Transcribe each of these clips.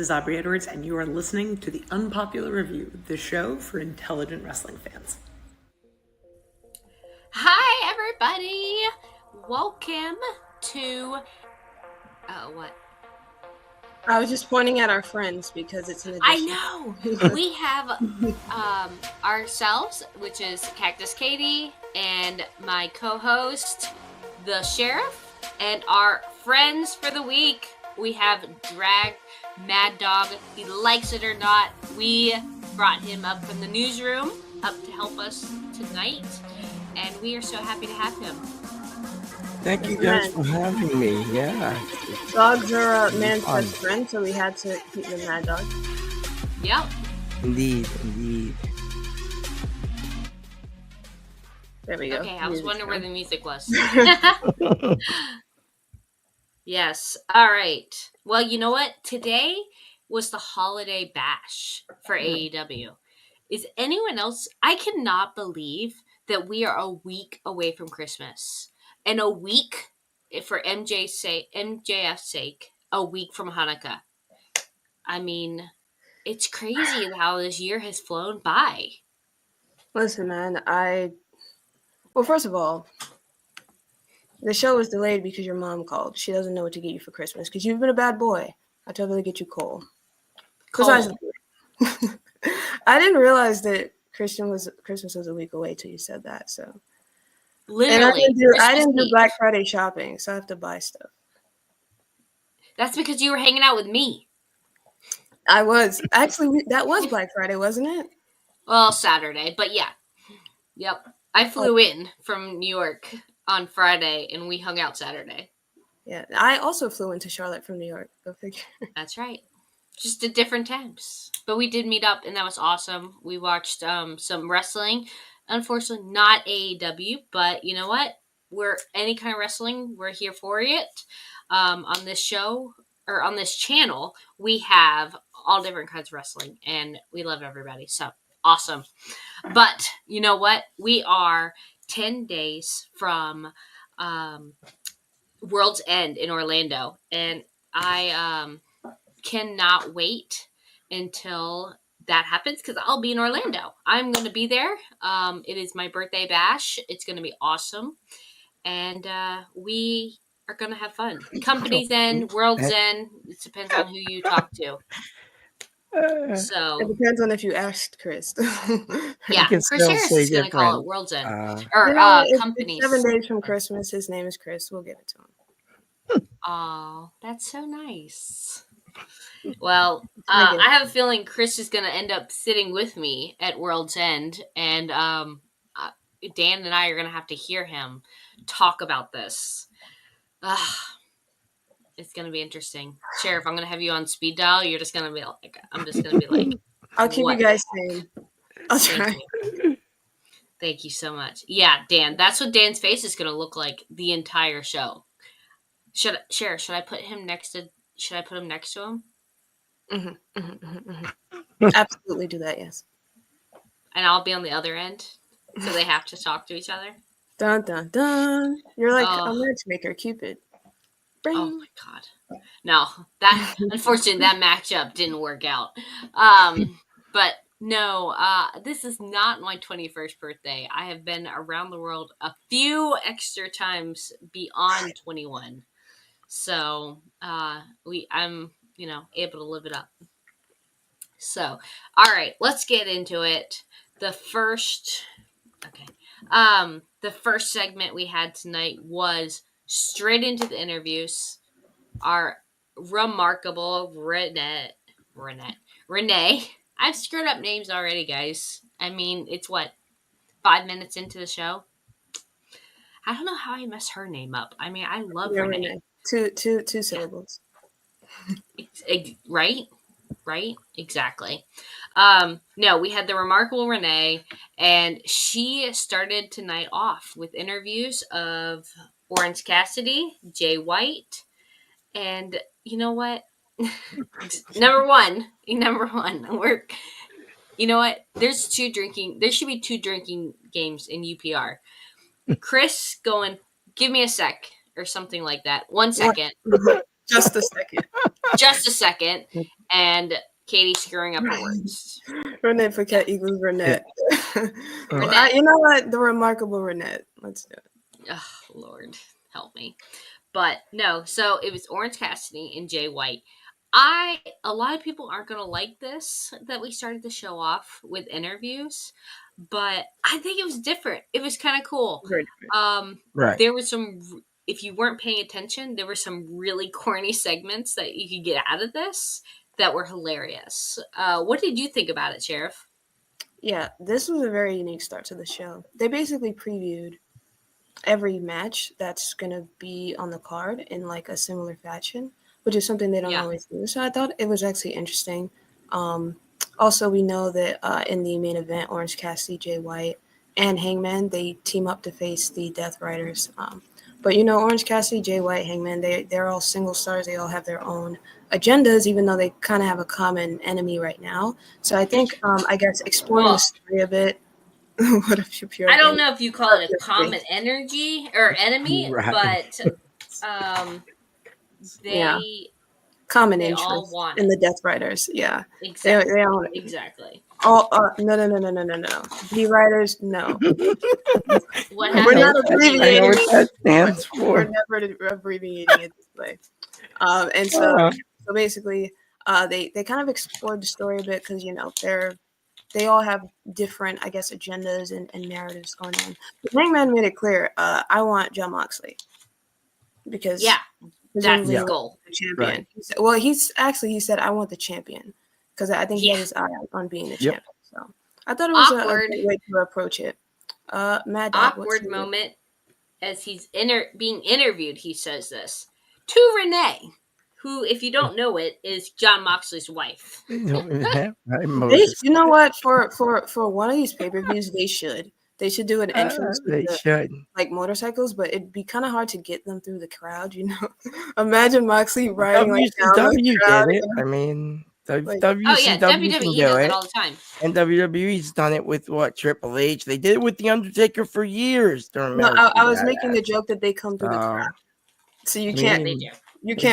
is Aubrey Edwards, and you are listening to the Unpopular Review, the show for intelligent wrestling fans. Hi, everybody! Welcome to... what? I was just pointing at our friends because it's an addition. I know! We have ourselves, which is Cactus Caitie, and my co-host, the Sheriff, and our friends for the week. We have Drag Maddog. He likes it or not. We brought him up from the newsroom up to help us tonight, and we are so happy to have him. Thank you guys for having me. Yeah. Dogs are man's best friend, so we had to keep them Mad Dog. Yep. Indeed. There we go. Okay, I was wondering where the music was. Yes. All right. Well, you know what? Today was the holiday bash for AEW. Is anyone else? I cannot believe that we are a week away from Christmas. And a week, for MJF's sake, a week from Hanukkah. I mean, it's crazy how this year has flown by. Listen, man, well, first of all, the show was delayed because your mom called. She doesn't know what to get you for Christmas because you've been a bad boy. I told her to get you coal. I didn't realize that Christmas was a week away till you said that. So, literally, and I didn't do Black Friday shopping, so I have to buy stuff. That's because you were hanging out with me. I was actually. That was Black Friday, wasn't it? Well, Saturday, but yeah, yep. I flew in from New York on Friday, and we hung out Saturday. Yeah, I also flew into Charlotte from New York. Go figure. That's right. Just at different times. But we did meet up, and that was awesome. We watched some wrestling. Unfortunately, not AEW, but you know what? We're any kind of wrestling. We're here for it. On this show, or on this channel, we have all different kinds of wrestling, and we love everybody. So, awesome. But, you know what? We are 10 days from World's End in Orlando, and I cannot wait until that happens because I'll be in Orlando. I'm going to be there. It is my birthday bash. It's going to be awesome, and we are going to have fun. Company's End, World's End. It depends on who you talk to. So it depends on if you asked Chris. Yeah, Chris Harris is going to call it World's End Companies. 7 days from Christmas. His name is Chris. We'll give it to him. Oh, that's so nice. Well, I have a feeling Chris is going to end up sitting with me at World's End, and Dan and I are going to have to hear him talk about this. It's going to be interesting. Sheriff, I'm going to have you on speed dial. You're just going to be like, I'm just going to be like, I'll keep you guys sane. I'll try. Thank you so much. Yeah, Dan, that's what Dan's face is going to look like the entire show. Sheriff, should I put him next to him? Absolutely do that, yes. And I'll be on the other end, so they have to talk to each other. Dun, dun, dun. You're like a matchmaker, Cupid. Bring. Oh, my God. No, unfortunately, that matchup didn't work out. But no, this is not my 21st birthday. I have been around the world a few extra times beyond 21. So, I'm, able to live it up. So, all right, let's get into it. The first segment we had tonight was straight into the interviews. Our remarkable Renee. I've screwed up names already, guys. I mean, it's 5 minutes into the show? I don't know how I mess her name up. I mean, I love Renee. Two syllables. Right? Exactly. No, we had the remarkable Renee, and she started tonight off with interviews of Orange Cassidy, Jay White, and you know what? Number one. You know what? There should be 2 drinking games in UPR. Chris going, give me a sec, or something like that. 1 second. Just a second. Just a second. And Katie screwing up her words. Renette Paquette equals Renette. Renette. You know what? The remarkable Renette. Let's do it. Oh, Lord, help me. But no, so it was Orange Cassidy and Jay White. A lot of people aren't going to like this, that we started the show off with interviews, but I think it was different. It was kind of cool. Very different. Right. There was some, if you weren't paying attention, there were some really corny segments that you could get out of this that were hilarious. What did you think about it, Sheriff? Yeah, this was a very unique start to the show. They basically previewed every match that's going to be on the card in like a similar fashion, which is something they don't always do. So I thought it was actually interesting. Also, we know that in the main event, Orange Cassidy, Jay White, and Hangman, they team up to face the Death Riders. But, you know, Orange Cassidy, Jay White, Hangman, they're all single stars. They all have their own agendas, even though they kind of have a common enemy right now. So I think, I guess, exploring the story a bit. What if you're pure? I don't know if you call it a common energy or enemy, Right. but common they interest all want in it. the Death Riders. Yeah, Exactly. they all Exactly. Oh no. The Riders, no. What We're happened? not I know abbreviating. what that stands We're for. never abbreviating it this way. And so basically, they kind of explored the story a bit because, you know, they all have different, I guess, agendas and narratives going on. But Hangman made it clear, I want Jon Moxley because That's presumably his goal. the champion. Right. He said I want the champion because I think he has his eye on being the champion. So I thought it was a great way to approach it. Maddog, Awkward moment as he's being interviewed. He says this to Renee, who, if you don't know it, is Jon Moxley's wife. You know what? For one of these pay-per-views, they should do an entrance with like motorcycles, but it'd be kind of hard to get them through the crowd. You know, imagine Moxley riding like down the crowd. Did it. I mean, WWE WWE does it all the time, and WWE's done it with Triple H. They did it with the Undertaker for years. No, I was making the joke that they come through the crowd, so you can't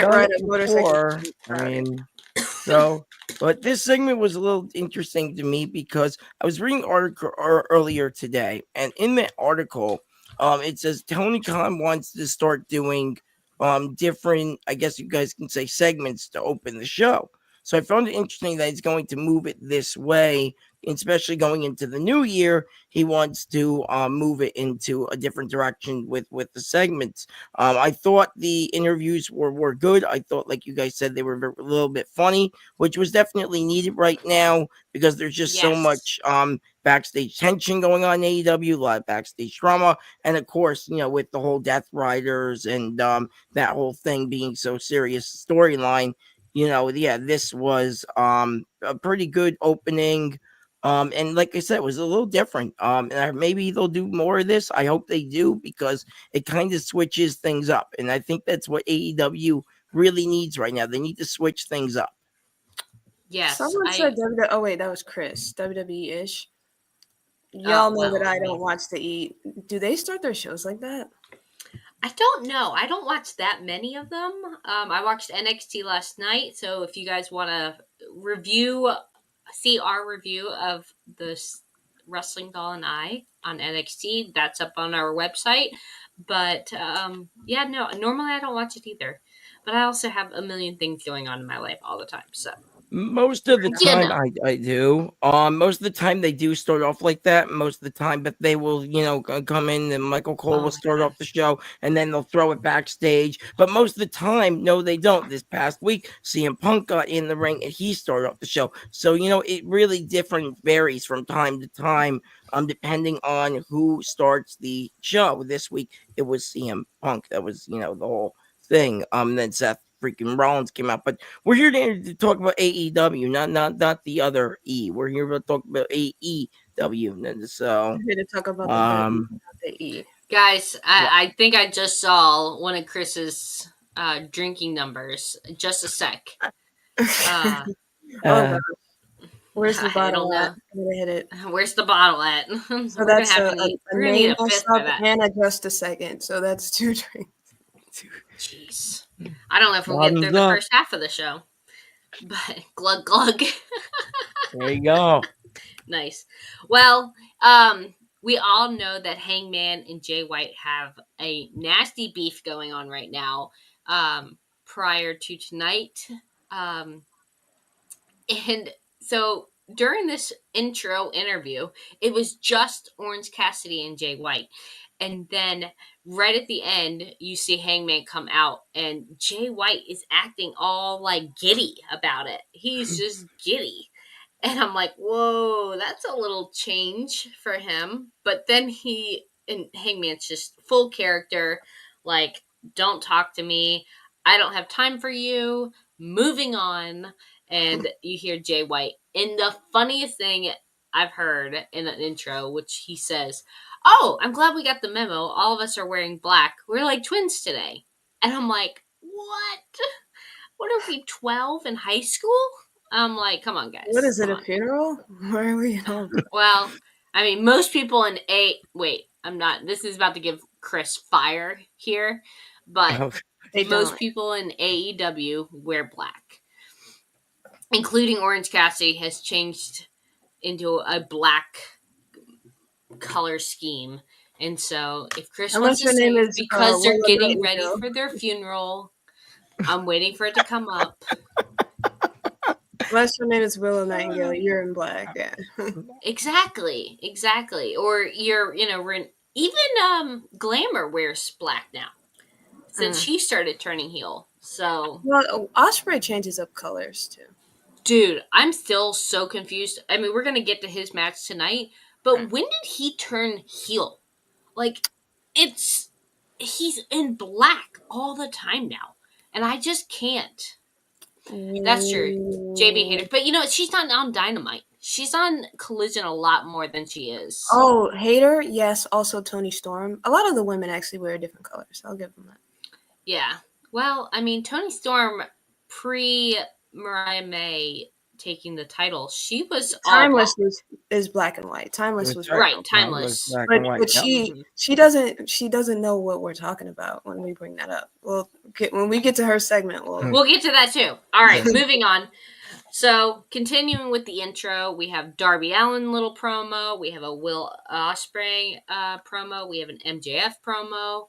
ride a motorcycle. I mean, but this segment was a little interesting to me because I was reading an article earlier today, and in that article, it says Tony Khan wants to start doing different, I guess you guys can say, segments to open the show. So I found it interesting that he's going to move it this way, especially going into the new year. He wants to move it into a different direction with the segments. I thought the interviews were good. I thought, like you guys said, they were a little bit funny, which was definitely needed right now because there's just so much backstage tension going on in AEW, a lot of backstage drama, and of course, you know, with the whole Death Riders and that whole thing being so serious storyline. You know, this was a pretty good opening. And like I said, it was a little different. And maybe they'll do more of this. I hope they do because it kind of switches things up. And I think that's what AEW really needs right now. They need to switch things up. Yes. Someone said oh wait, that was Chris. WWE-ish. Y'all know that I don't watch the E. Do they start their shows like that? I don't know. I don't watch that many of them. I watched NXT last night, so if you guys want to see our review of the Wrestling Doll and I on NXT, that's up on our website. But no, normally I don't watch it either. But I also have a million things going on in my life all the time, so. Most of the time I do. Most of the time they do start off like that. Most of the time, but they will, you know, come in and Michael Cole will start off the show and then they'll throw it backstage. But most of the time, no, they don't. This past week, CM Punk got in the ring and he started off the show. So, you know, it really varies from time to time, depending on who starts the show. This week, it was CM Punk. That was, you know, the whole thing. Then Seth freaking Rollins came out, but we're here to talk about AEW, not the other E. We're here to talk about AEW. So we're here to talk about the E. Guys, I think I just saw one of Chris's drinking numbers. Just a sec. Where's the bottle at? I'm gonna hit it. Where's the bottle at? So that's a name and just a second. So that's 2 drinks. Jeez. I don't know if we'll get through Bottoms the up. first half of the show, but glug glug. There you go. Nice. Well, we all know that Hangman and Jay White have a nasty beef going on right now. Prior to tonight, and so during this intro interview, it was just Orange Cassidy and Jay White. And then right at the end, you see Hangman come out, and Jay White is acting all like giddy about it. He's just giddy. And I'm like, whoa, that's a little change for him. But then and Hangman's just full character, like, don't talk to me. I don't have time for you. Moving on. And you hear Jay White. And the funniest thing I've heard in an intro, which he says, oh, I'm glad we got the memo. All of us are wearing black. We're like twins today. And I'm like, what? What are we, 12 in high school? I'm like, come on, guys. What is it, come a on. funeral? Where are we? Oh, Well, I mean, most people in wait, I'm not. This is about to give Chris fire here, but they most don't. people in AEW wear black, including Orange Cassidy has changed into a black color scheme. And so, if Chris Unless wants to your say name is, because they're Willow getting ready Nightingale. for their funeral, I'm waiting for it to come up. Unless your name is Willow Nightingale, you're in black. Yeah. Exactly. Or even Glamour wears black now since she started turning heel. So, Well, Osprey changes up colors too. dude, I'm still so confused. I mean, we're gonna get to his match tonight, but when did he turn heel? Like, he's in black all the time now, and I just can't. That's true. JB hater. But you know what? She's not on Dynamite. She's on Collision a lot more than she is. Oh, hater? Yes. Also, Tony Storm. A lot of the women actually wear different colors. I'll give them that. Yeah. Well, I mean, Tony Storm, pre Mariah May taking the title, she was Timeless is black and white. Timeless was right. Timeless. Black and white. But she doesn't know what we're talking about when we bring that up. Well, when we get to her segment, we'll get to that too. All right, moving on. So, continuing with the intro, we have Darby Allin little promo. We have a Will Ospreay promo. We have an MJF promo.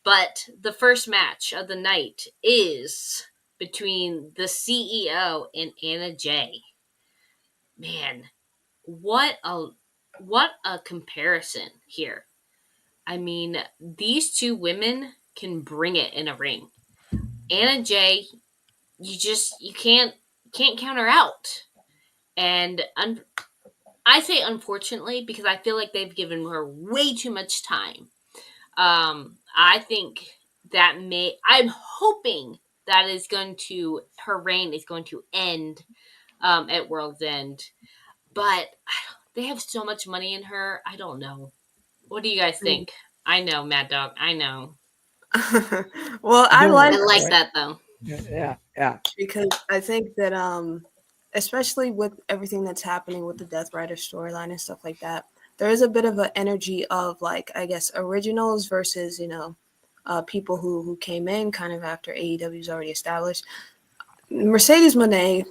But the first match of the night is between the CEO and Anna Jay. Man, what a comparison here. I mean, these two women can bring it in a ring. Anna Jay, you can't count her out. And I say unfortunately because I feel like they've given her way too much time. I think I'm hoping that her reign is going to end at World's End. But they have so much money in her. I don't know. What do you guys think? I know, Mad Dog. I know. Well, I like that though. Yeah. Because I think that especially with everything that's happening with the Death Rider storyline and stuff like that, there is a bit of an energy of, like, I guess, originals versus, people who came in kind of after AEW's already established. Mercedes Moné,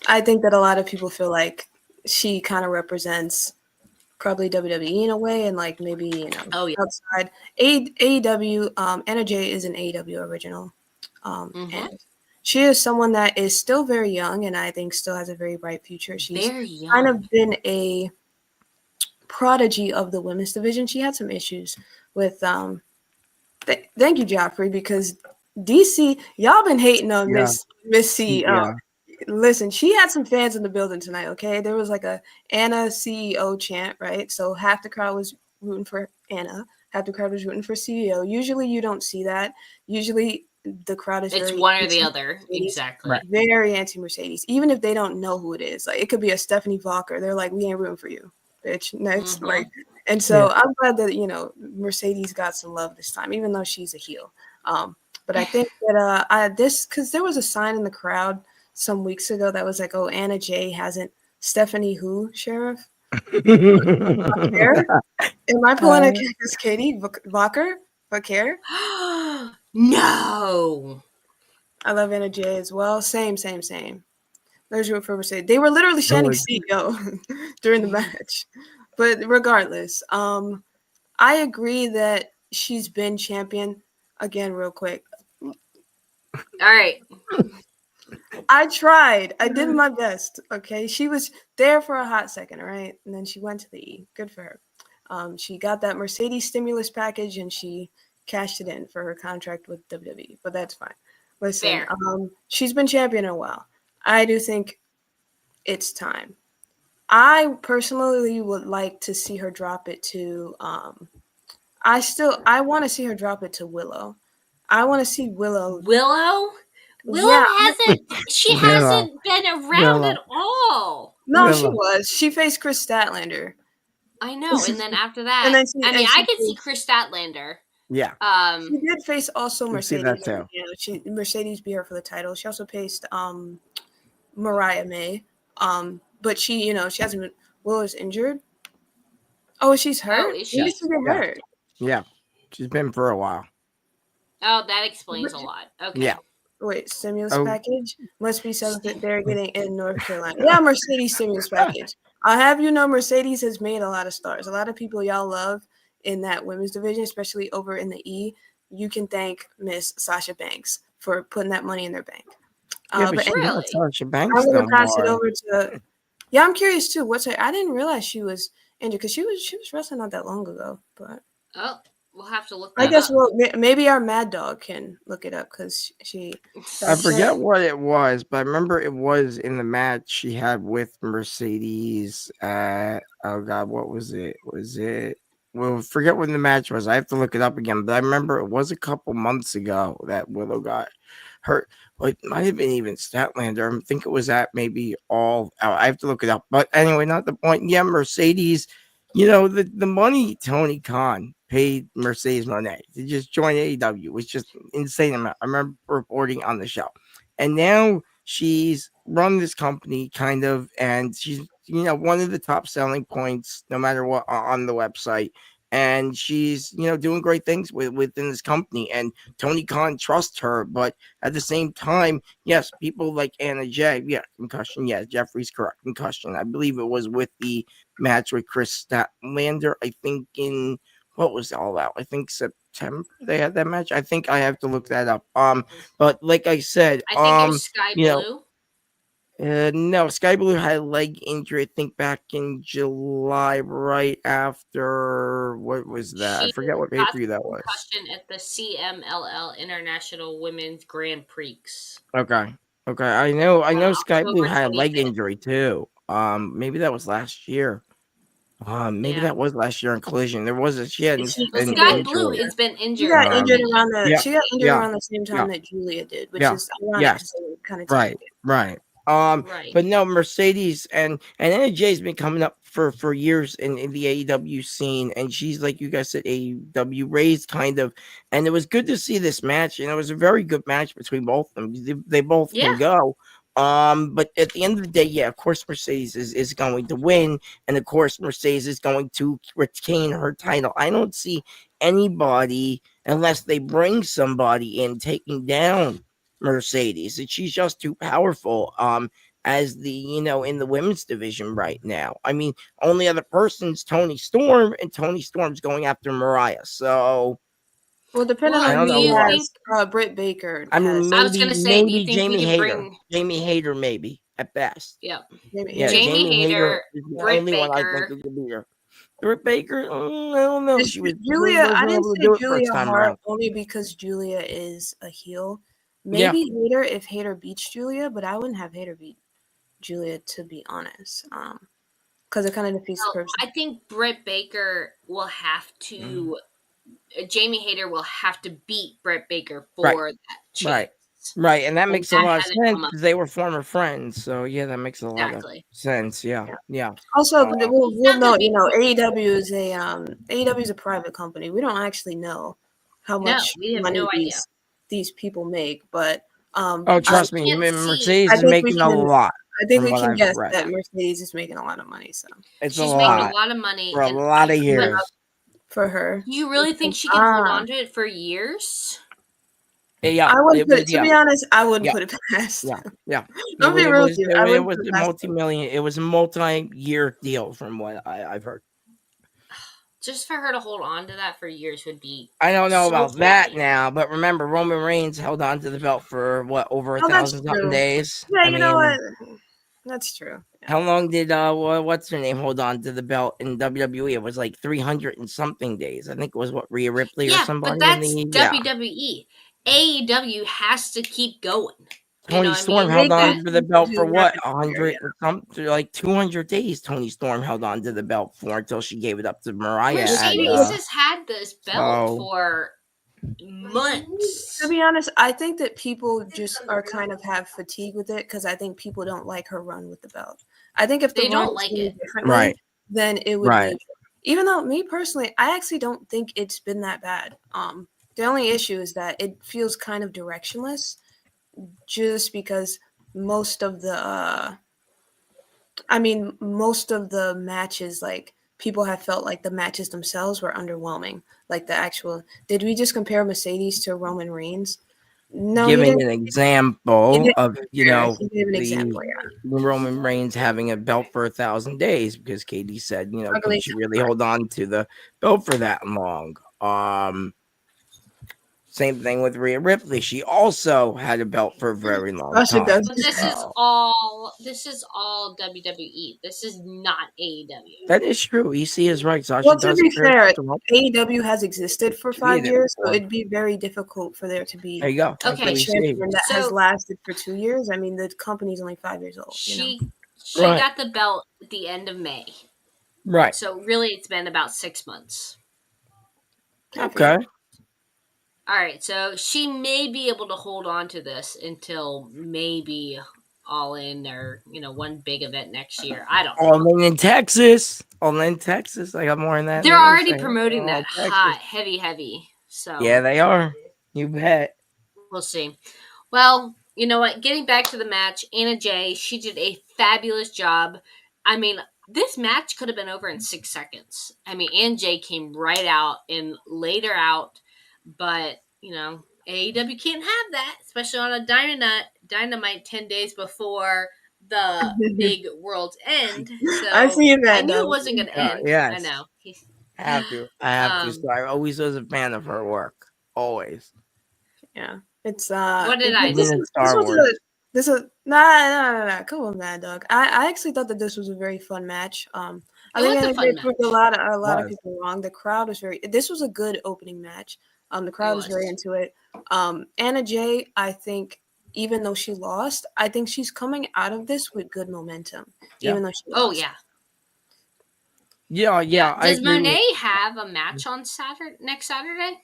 I think that a lot of people feel like she kind of represents probably WWE in a way, and like maybe outside AEW. Anna Jay is an AEW original, and she is someone that is still very young, and I think still has a very bright future. She's kind of been a prodigy of the women's division. She had some issues with thank you, Joffrey, because DC, y'all been hating on Miss CEO. Yeah. Listen, she had some fans in the building tonight, okay? There was like a Anna CEO chant, right? So half the crowd was rooting for Anna, half the crowd was rooting for CEO. Usually you don't see that. Usually the crowd is it's one or the other. Exactly. Right. Very anti-Mercedes. Even if they don't know who it is. Like, it could be a Stephanie Walker. They're like, we ain't rooting for you, bitch. Next, and so I'm glad that, Mercedes got some love this time, even though she's a heel. But I think that because there was a sign in the crowd some weeks ago that was like, oh, Anna Jay hasn't Stephanie who, Sheriff? Am I pulling a Cactus Caitie? Walker? Vaquer? No. I love Anna Jay as well. Same. There's room for Mercedes. They were literally chanting CEO during the match. But regardless, I agree that she's been champion. Again, real quick. All right. I tried. I did my best. Okay. She was there for a hot second, all right? And then she went to the E. Good for her. She got that Mercedes stimulus package and she cashed it in for her contract with WWE. But that's fine. Listen, Fair. she's been champion a while. I do think it's time. I personally would like to see her drop it to I want to see her drop it to Willow. I want to see Willow. Willow Yeah. she Willow. hasn't been around Willow. at all. No, she Willow. was. She faced Chris Statlander. I know. And then after that, And then she- I mean, and she I could see faced- Chris Statlander. Yeah. She did face also You see Mercedes. that too. You know, Mercedes beat her for the title. She also faced Mariah May. But she, you know, she hasn't been. Willow's injured. Oh, she's hurt. is she? Maybe she's been Yeah. hurt. Yeah. She's been for a while. Oh, that explains a lot. Okay. Yeah. Wait, stimulus Oh. package must be something that they're getting in North Carolina. Yeah, Mercedes stimulus package. I'll have you know, Mercedes has made a lot of stars. A lot of people y'all love in that women's division, especially over in the E. You can thank Miss Sasha Banks for putting that money in their bank. Yeah, but but she's really? not Sasha Banks I'm no gonna pass it more. over to. Yeah, I'm curious too. What's her? I didn't realize she was injured because she was wrestling not that long ago. But Oh, we'll have to look I that guess up. maybe our Mad Dog can look it up because she. I forget what it was, but I remember it was in the match she had with Mercedes. Oh God, what was it? Well, forget when the match was. I have to look it up again. But I remember it was a couple months ago that Willow got hurt. But it might have been even Statlander. I think it was at maybe all. I have to look it up. But anyway, not the point. Yeah, Mercedes. You know the money Tony Khan paid Mercedes Moné to just join AEW was just insane amount. I remember reporting on the show, and now she's run this company kind of, and she's one of the top selling points no matter what on the website, and she's doing great things within this company, and Tony Khan trusts her, but at the same time, yes, people like Anna Jay, yeah, concussion, yeah, Jeffrey's correct, concussion. I believe it was with the match with Chris Statlander, I think in what was All Out? I think September they had that match. I think I have to look that up. But like I said, I think it was Sky you Blue. no, Sky Blue had a leg injury, I think back in July, right after what was that? I She forget what got pay-per-view that was. concussion at the CMLL International Women's Grand Prix. Okay. I know Sky Blue October had a leg 25th. injury too. Maybe that was last year. Maybe Yeah. that was last year in Collision. There was she had an Sky Blue injury. has been She injured. got injured already. around the. Yeah, She got injured yeah, around the same time yeah. that Julia did, which Yeah, is ironic. yes. because they kind of Right. Right. But no, Mercedes and Anna Jay's been coming up for years in the AEW scene, and she's like you guys said, AEW raised kind of, and it was good to see this match, and it was a very good match between both of them. They both Yeah. can go. But at the end of the day, yeah, of course Mercedes is going to win, and of course Mercedes is going to retain her title. I don't see anybody unless they bring somebody in taking down Mercedes. And she's just too powerful as the in the women's division right now. I mean, only other person's Tony Storm, and Tony Storm's going after Mariah. So Well, depending Well, on I don't who know you what. have, Britt Baker. I mean, has, I was gonna say, do you maybe think we Jamie could Hayter. bring- Jamie Hayter, maybe at best. Yep. Yeah, Jamie Hayter, is the Britt only one I think Baker. who could beat her. Britt Baker, I don't know. It's She was Julia. I wasn't didn't able to say do it Julia first time Hart around. only because Julia is a heel. Yeah. Maybe Hater if Hater beats Julia, but I wouldn't have Hater beat Julia to be honest. Because it kind of defeats the Well, purpose. I think Britt Baker will have to. Jamie Hayter will have to beat Britt Baker for Right. that chance. Right, and that And makes a that lot of hasn't sense come up. because they were former friends. So yeah, that makes a lot of Exactly. sense. Yeah. Also, Uh, we'll not know. gonna You know, be- AEW is a private company. We don't actually know how No, much we have money no idea. these people make, but Oh, trust me, can't see- Mercedes I is think we making a can- lot. I think from we what can I've guess read. that Mercedes is making a lot of money. So It's She's a making lot a lot of money for a and lot of but years. for her, Do you really think she can hold on to it for years? Yeah, I wouldn't it put was. it, to be honest, I wouldn't Yeah, put it past yeah, them. yeah. I'll be real with you. I It wouldn't was put it a past them. multi-million. It was a multi-year deal, from what I've heard. Just for her to hold on to that for years would be. I don't know So about that funny. now, but remember, Roman Reigns held on to the belt for what, over Oh, that's 1,000 something true. days. Yeah, I you know mean, what? That's true. Yeah. how long did what's her name hold on to the belt in WWE? It was like 300 and something days. I think it was what, Rhea Ripley or Yeah, but somebody in that's the WWE. AEW has to keep going. You know Tony what I Storm mean? They held on That to the continue belt for to what, rapid fire, 100 yeah. and something, like 200 days. Tony Storm held on to the belt for until she gave it up to Mariah. And Mercedes has had this belt so for To months. be honest, I think that people just are kind of have fatigue with it because I think people don't like her run with the belt. I think if the They run don't was like done it. differently, right, then it would right. be. Even though me personally, I actually don't think it's been that bad. The only issue is that it feels kind of directionless, just because most of the, most of the matches, like people have felt like the matches themselves were underwhelming. Like the actual, did we just compare Mercedes to Roman Reigns? No, he Giving didn't. an He example didn't of, compare. He gave an the example. Yeah, Roman Reigns having a belt for 1,000 days, because Katie said, can ugly. she really hold on to the belt for that long? Same thing with Rhea Ripley. She also had a belt for a very long Sasha time. does. But this is all WWE. This is not AEW. That is true. EC is right. Sasha Well, to does be carry fair, the belt. AEW has existed for She did 5 it years, so before. it'd be very difficult for there to There be you go. That's Okay, a what EC. champion that has so lasted for 2 years. I mean, the company's only 5 years old. she Right. got the belt at the end of May. Right. So really it's been about 6 months. Okay. All right, so she may be able to hold on to this until maybe All In or one big event next year. I don't know. All in Texas. All in Texas. I got more than that. They're in already saying, promoting all that Texas. hot, heavy. So Yeah, they are. You bet. we'll see. Well, you know what? Getting back to the match, Anna Jay, she did a fabulous job. I mean, this match could have been over in 6 seconds. I mean, Anna Jay came right out and laid her out, but AEW can't have that, especially on a Dynamite 10 days before the Yeah. big world's end. I So see I that knew it though. wasn't going to end. I Yes. know. I have to. I have to. Um, So I always was a fan of her work. Always. Yeah, it's what did I this do? Even in was this Star was Wars. a this was nah. Come on, Maddog. I actually thought that this was a very fun match. I It think was a fun it proved a match. lot of Was. people wrong. The crowd was very. This was a good opening match. The It crowd was very was. into it. Anna Jay, I think, even though she lost, I think she's coming out of this with good momentum. Yeah. Even though she Oh, lost. yeah. Yeah, Yeah. I Does agree with Monet have a match on next Saturday?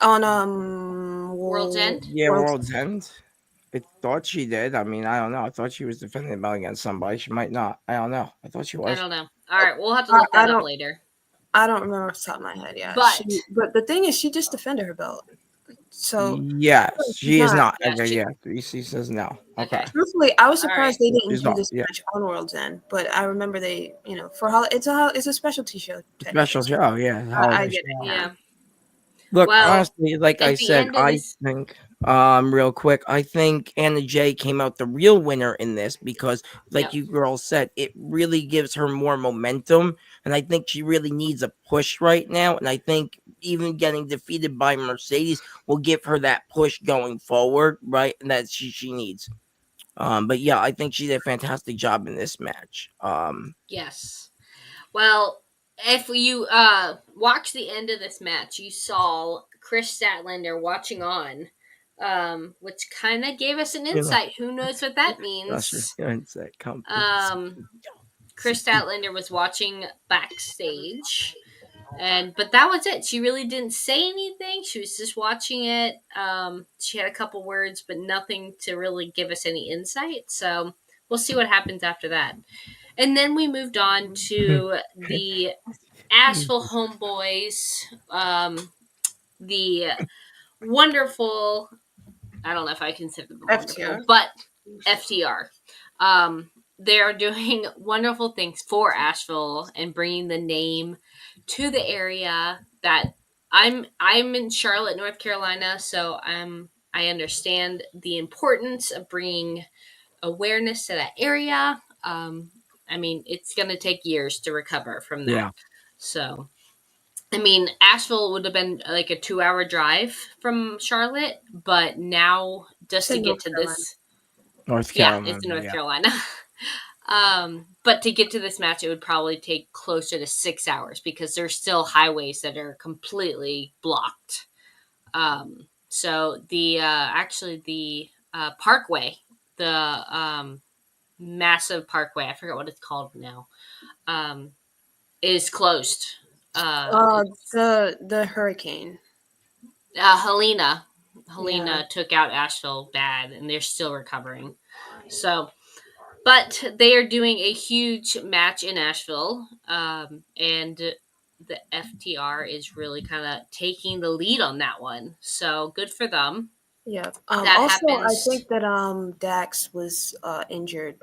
On World's End? World's End. I thought she did. I mean, I don't know. I thought she was defending the belt against somebody. She might not. I don't know. I thought she I was. don't know. All right, we'll have to look I that up don't later. I don't remember off the top of my head. Yeah, But but the thing is, she just defended her belt. So Yes, she's she is not. Yeah, Okay, she- yeah. EC says no. Okay. truthfully, I was All surprised right. they didn't She's do not. this Yeah. match on World's End. But I remember they, for it's a specialty show. Special Technically. show. Yeah. I Holiday get it. show. Yeah. Yeah. Look, Well, honestly, like I at the said, end of I this, think, real quick, I think Anna Jay came out the real winner in this because, like Yep. you girls said, it really gives her more momentum. And I think she really needs a push right now. And I think even getting defeated by Mercedes will give her that push going forward, right? And that she needs. But yeah, I think she did a fantastic job in this match. yes. Well, if you watch the end of this match, you saw Chris Statlander watching on, which kind of gave us an You know, insight. Who knows what that that's just means? come. Chris Statlander was watching backstage, but that was it. She really didn't say anything. She was just watching it. She had a couple words, but nothing to really give us any insight. So we'll see what happens after that. And then we moved on to the Asheville Homeboys, the wonderful. I don't know if I consider them wonderful, FTR. but FTR. They are doing wonderful things for Asheville and bringing the name to the area that I'm in Charlotte, North Carolina, so I understand the importance of bringing awareness to that area. I mean, it's going to take years to recover from that. Yeah. So, I mean, Asheville would have been like a 2-hour drive from Charlotte, but now just It's to in get North to Carolina. this, North yeah, Carolina. it's in North yeah. Carolina. But to get to this match, it would probably take closer to 6 hours because there's still highways that are completely blocked. So the parkway, the massive parkway, I forget what it's called now, is closed. The hurricane. Helena Yeah. took out Asheville bad, and they're still recovering. So, but they are doing a huge match in Asheville, and the FTR is really kind of taking the lead on that one. So good for them. Yeah. That Also, I happens. think that Dax was injured.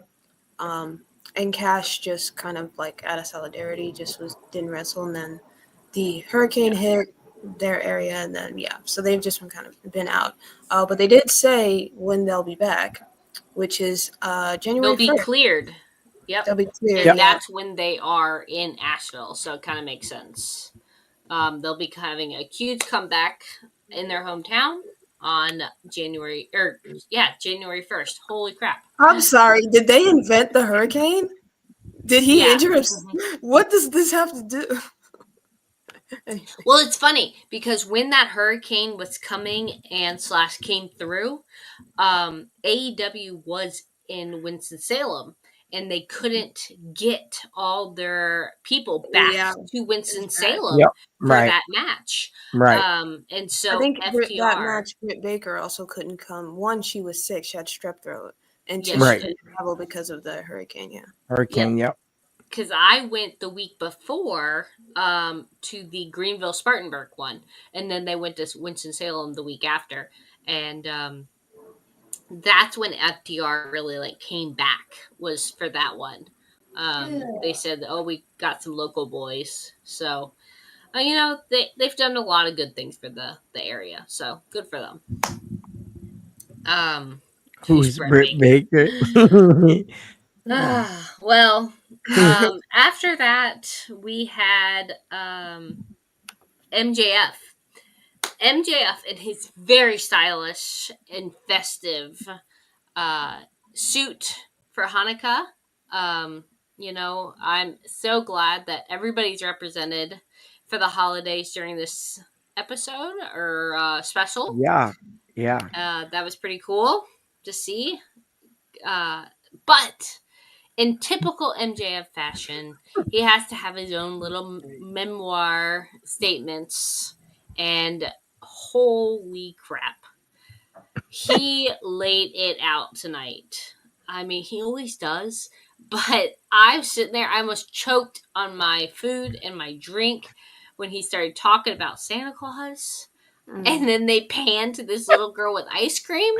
And Cash just kind of like out of solidarity just didn't wrestle, and then the hurricane hit their area, and then so they've just been out. But they did say when they'll be back, which is January They'll be 1st. cleared. Yep. They'll be cleared. And Yeah. that's when they are in Asheville, so it kind of makes sense. They'll be having a huge comeback in their hometown on January 1st. Holy crap. I'm sorry. Did they invent the hurricane? Did he Yeah. injure himself? What does this have to do? Well, it's funny because when that hurricane was coming and / came through, AEW was in Winston-Salem, and they couldn't get all their people back to Winston-Salem Yep. for Right. that match. Right. And so I think FTR, that match, Britt Baker also couldn't come. One, she was sick; she had strep throat, and two, Yes, she couldn't travel because of the hurricane. Yeah. Hurricane. Yep. because I went the week before to the Greenville Spartanburg one, and then they went to Winston-Salem the week after, and that's when FTR really like came back, was for that one. They said, "Oh, we got some local boys," so you know they've done a lot of good things for the area, so good for them. Who's Britt Baker? Well, after that we had MJF. MJF in his very stylish and festive suit for Hanukkah. You know, I'm so glad that everybody's represented for the holidays during this episode or special. Yeah. That was pretty cool to see. But in typical MJF fashion, he has to have his own little memoir statements, and holy crap, he laid it out tonight. I mean, he always does, but I'm sitting there, I almost choked on my food and my drink when he started talking about Santa Claus, and then they panned to this little girl with ice cream.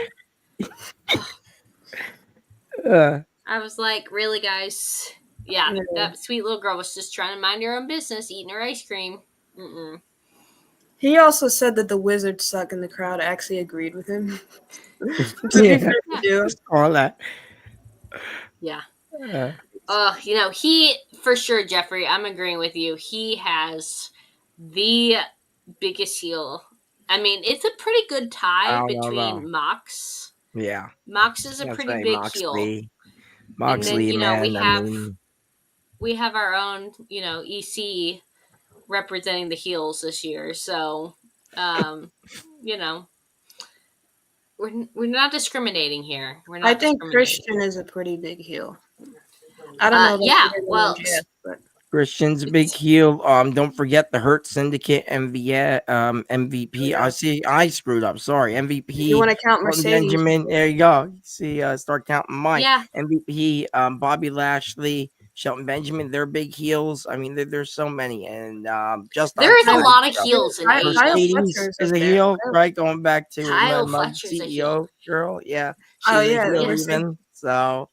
I was like, really, guys? Yeah, that sweet little girl was just trying to mind her own business, eating her ice cream. Mm-mm. He also said that the wizard suck, and the crowd actually agreed with him. All that. Yeah. You know, he, for sure, Jeffrey, I'm agreeing with you. He has the biggest heel. I mean, it's a pretty good tie between Mox. Yeah. Mox is a pretty big heel. Moxley, and then, you know, man. we have our own, you know, EC representing the heels this year. So, you know, we're not discriminating here. We're not. I think Christian is a pretty big heel. I don't know. Yeah, well, MJF, but Christian's a big heel. Don't forget the Hurt Syndicate MVP. I screwed up. Sorry, MVP. You want to count Mercedes? Benjamin. There you go. See, start counting mine. Yeah. MVP. Bobby Lashley, Shelton Benjamin. They're big heels. I mean, there's so many, and just there is a lot of heels in AEW. Is a heel, right? Going back to Kyle my Fletcher's CEO girl. Yeah. She's oh a yeah, heel even. So.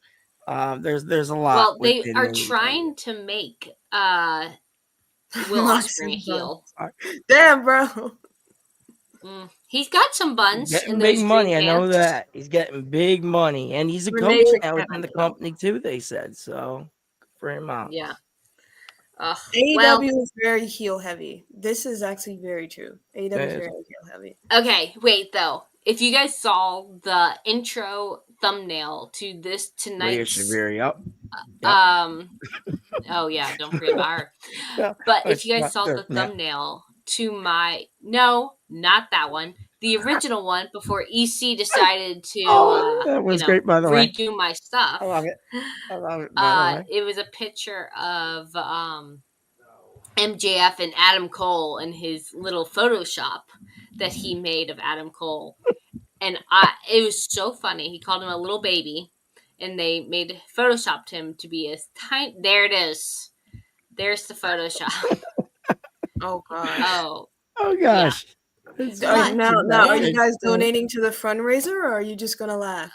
There's a lot. Well, they are trying to make Will Ospreay heel. Damn, bro. He's got some buns Getting in big those money. green I know pants. that. He's getting big money. And he's a Renee coach would now get within the it. company, too, they said. So, good for him out. Yeah. AEW Well, is very heel heavy. This is actually very true. AEW is It very is. heel heavy. okay, wait though. If you guys saw the intro thumbnail to this Rhea tonight's Shibiri up. oh yeah, don't forget about her. Yeah, But if it's you guys not saw there. the thumbnail to my not that one, the original one before EC decided to That was great, by the way. redo my stuff. I love it. I love it, by the way. It was a picture of MJF and Adam Cole and his little Photoshop that he made of Adam Cole. And it was so funny. He called him a little baby, and they photoshopped him to be as tiny. There it is. There's the Photoshop. Oh gosh. Oh gosh. Now, are you guys It's- donating to the fundraiser, or are you just gonna laugh?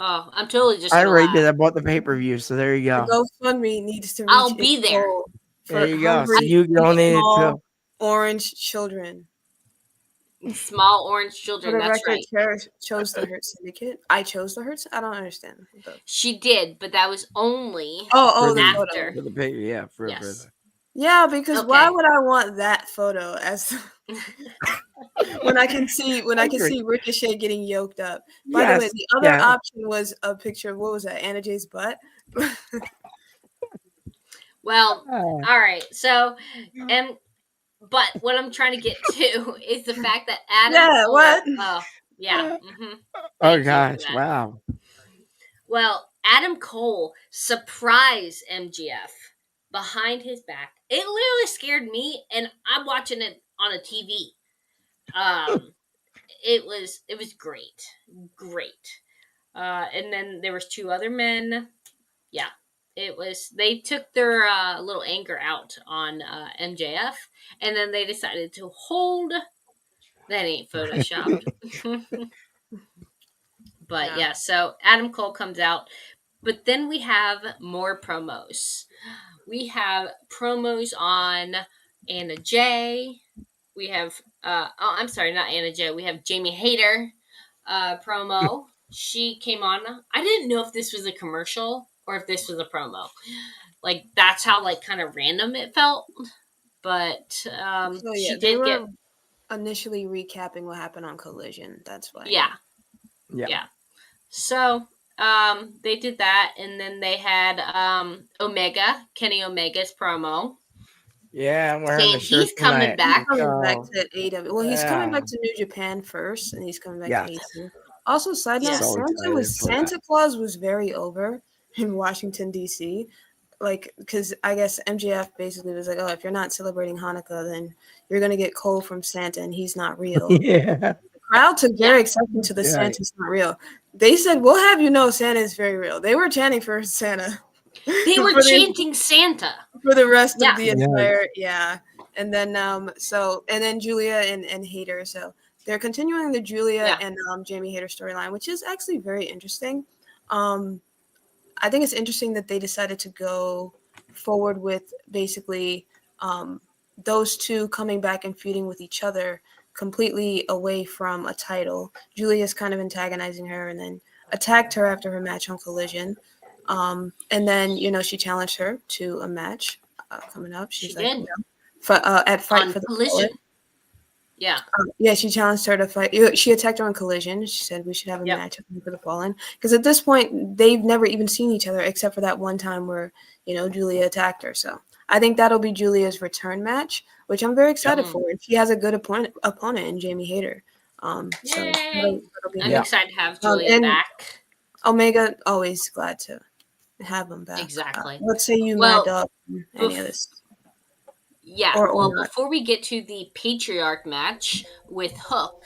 I'm totally just. I gonna already laugh. did. I bought the pay-per-view, so there you The go. GoFundMe needs to reach I'll be its there. goal for There you go. So hungry, you donated small, too. orange children. Small orange For children. the That's record, right. Cherish chose the Hurt Syndicate. I chose the Hurt. I don't understand. She did, but that was only Oh, For the the- photo. For the pay, yeah. yes. Yeah, because why Okay. would I want that photo as when I can see agree. Ricochet getting yoked up? By the way, the other option was a picture of what was that? Anna Jay's butt. Well, all right. So, but what I'm trying to get to is the fact that Adam. Yeah, Cole, what? Oh, yeah. Mm-hmm. Oh gosh! Wow. Well, Adam Cole surprised MGF behind his back. It literally scared me, and I'm watching it on a TV. It was great. And then there was two other men. Yeah, it was. They took their little anger out on MJF, and then they decided to hold. That ain't Photoshop. But yeah, so Adam Cole comes out. But then we have more promos. We have promos on Anna Jay. We have, I'm sorry, not Anna Jay. We have Jamie Hayter promo. She came on. I didn't know if this was a commercial or if this was a promo. Like, that's how, like, kind of random it felt. But she did get. Initially recapping what happened on Collision. That's why. Yeah. So they did that, and then they had Kenny Omega's promo. Yeah, I'm wearing saying the shirt he's coming tonight. back. He's coming back to AEW. Well, he's coming Yeah. back to New Japan first, and he's coming back Yes. to AEW. Also, side note, Yes. So Santa Claus was very over in Washington D.C. Like, because I guess MJF basically was like, "Oh, if you're not celebrating Hanukkah, then you're gonna get coal from Santa, and he's not real." Yeah. The crowd took very exception to the Yeah. Santa's not real. They said, "We'll have you know, Santa is very real." They were chanting for Santa. They were chanting Santa for the rest of the Yeah. entire and then Julia and Hayter. So they're continuing the Julia and Jamie Hayter storyline, which is actually very interesting. I think it's interesting that they decided to go forward with basically those two coming back and feuding with each other completely away from a title. Julia's kind of antagonizing her and then attacked her after her match on Collision. And then, she challenged her to a match coming up. She's she like, did. At Fight on for the Collision. Fallen. Yeah. She challenged her to fight. She attacked her on Collision. She said we should have a match for the Fallen. Because at this point, they've never even seen each other except for that one time where, Julia attacked her. So I think that'll be Julia's return match, which I'm very excited for. And she has a good opponent in Jamie Hayter. Yay. So that'll be I'm good. excited to have Julia back. Omega, always glad to have him back. Exactly. Let's say you Maddog any of this. Yeah. Or before we get to the Patriarch match with Hook,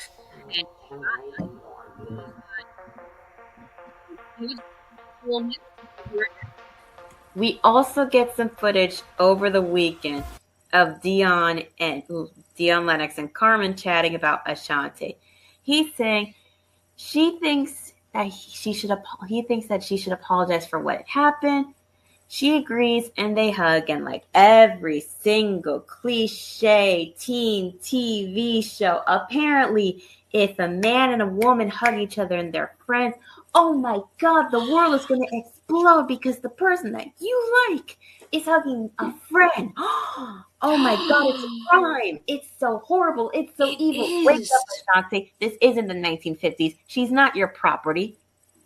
we also get some footage over the weekend of Dion Lennox and Carmen chatting about Ashanti. He's saying he thinks that she should apologize for what happened. She agrees and they hug, and like every single cliche teen TV show, apparently if a man and a woman hug each other and they're friends, oh my god, the world is going to explode because the person that you like is hugging a friend. Oh my god, it's a crime. It's so horrible. It's so It evil. Wake is. up, Ashanti. This isn't the 1950s. She's not your property.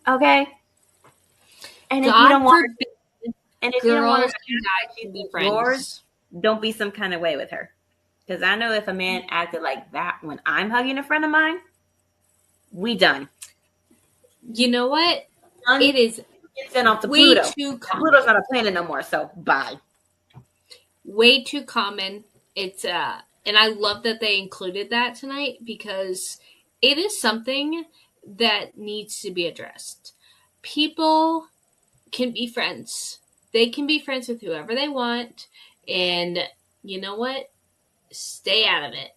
Okay? And if you don't God want forbid and if you don't want girls her and to act guys like can be she's friends. yours, don't be some kind of way with her. Because I know if a man acted like that when I'm hugging a friend of mine, we done. You know what? Done. It is Get sent off to way Pluto. too And common. Pluto's not a planet no more, so bye. Way too common. It's and I love that they included that tonight because it is something that needs to be addressed. People can be friends. They can be friends with whoever they want, and you know what? Stay out of it.